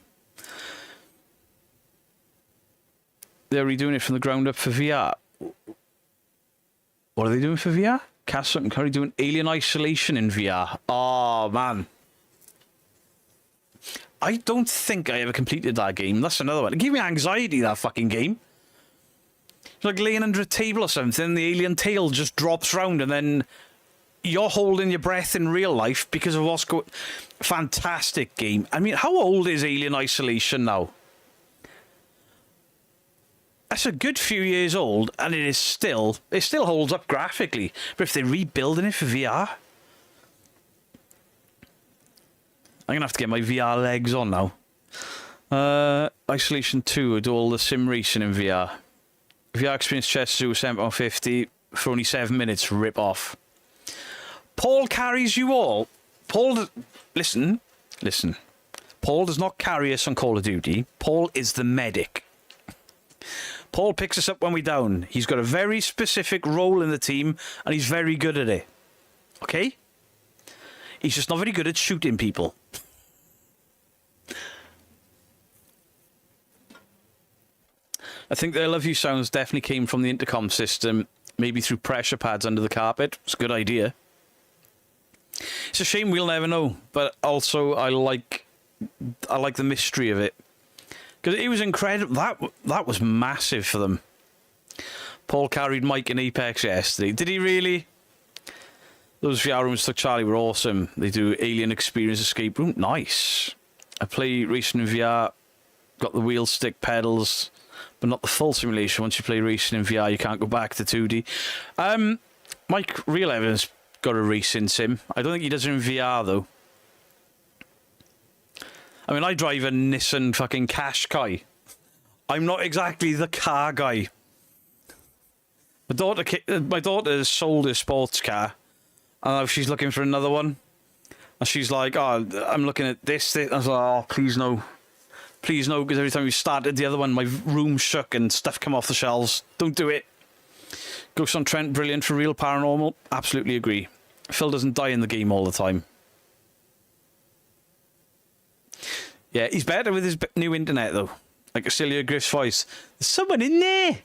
They're redoing it from the ground up for VR. What are they doing for VR? Castle and Curry doing Alien Isolation in VR. Oh, man. I don't think I ever completed that game. That's another one. It gave me anxiety, that fucking game. It's like laying under a table or something, the alien tail just drops round and then you're holding your breath in real life because of what's going... Fantastic game. I mean, how old is Alien Isolation now? That's a good few years old, and it still holds up graphically. But if they're rebuilding it for VR, I'm going to have to get my VR legs on now. Isolation 2, I do all the sim racing in VR. VR Experience Chess Zoo, £7.50 for only 7 minutes, rip off. Paul carries you all. Paul, listen. Paul does not carry us on Call of Duty. Paul is the medic. Paul picks us up when we're down. He's got a very specific role in the team, and he's very good at it. Okay? He's just not very good at shooting people. I think the I Love You sounds definitely came from the intercom system, maybe through pressure pads under the carpet. It's a good idea. It's a shame we'll never know, but also I like the mystery of it. Because it was incredible. That was massive for them. Paul carried Mike in Apex yesterday. Did he really? Those VR rooms took Charlie were awesome. They do Alien Experience Escape Room. Nice. I play racing in VR. Got the wheel stick pedals, but not the full simulation. Once you play racing in VR, you can't go back to 2D. Mike Real Evidence got a racing sim. I don't think he does it in VR though. I mean, I drive a Nissan fucking Qashqai. I'm not exactly the car guy. My daughter sold a sports car, and now she's looking for another one. And she's like, "Oh, I'm looking at this." I was like, "Oh, please no, because every time we started the other one, my room shook and stuff come off the shelves. Don't do it." Ghost on Trent, brilliant for real paranormal. Absolutely agree. Phil doesn't die in the game all the time. Yeah, he's better with his new internet, though. Like Celia Griff's voice. There's someone in there!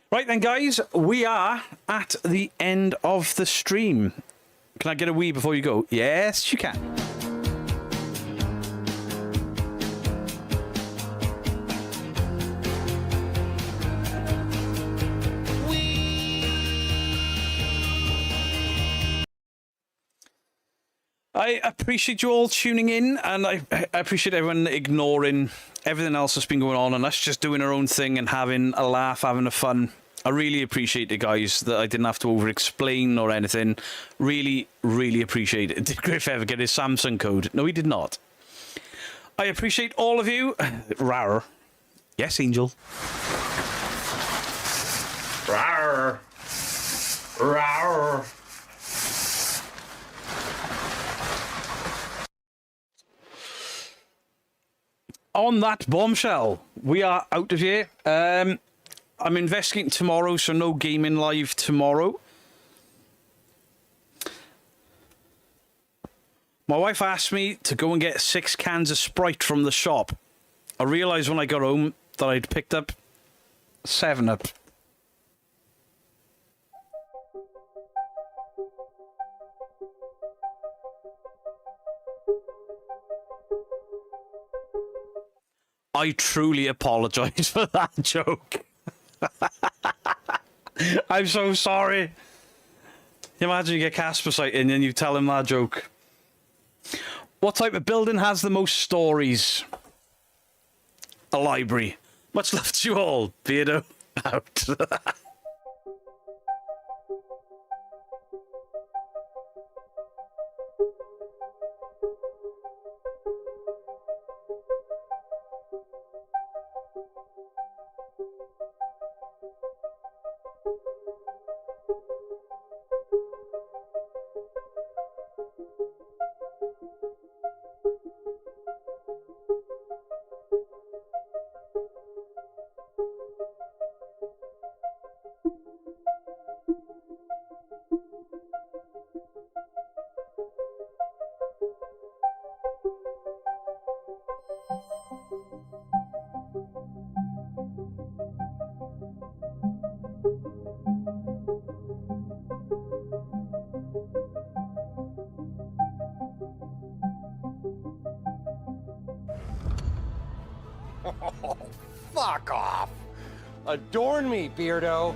Right then, guys. We are at the end of the stream. Can I get a wee before you go? Yes, you can. I appreciate you all tuning in, and I appreciate everyone ignoring everything else that's been going on and us just doing our own thing and having a laugh, having a fun. I really appreciate it, guys, that I didn't have to over-explain or anything. Really, really appreciate it. Did Griff ever get his Samsung code? No, he did not. I appreciate all of you. Rawr. Yes, Angel. Rawr. Rawr. On that bombshell, we are out of here. I'm investigating tomorrow, so no gaming live tomorrow. My wife asked me to go and get 6 cans of Sprite from the shop. I realised when I got home that I'd picked up 7-Up. I truly apologise for that joke. I'm so sorry. Imagine you get Casper sighting and then you tell him that joke. What type of building has the most stories? A library. Much love to you all. Beardo out. Fuck off. Adorn me, Beardo.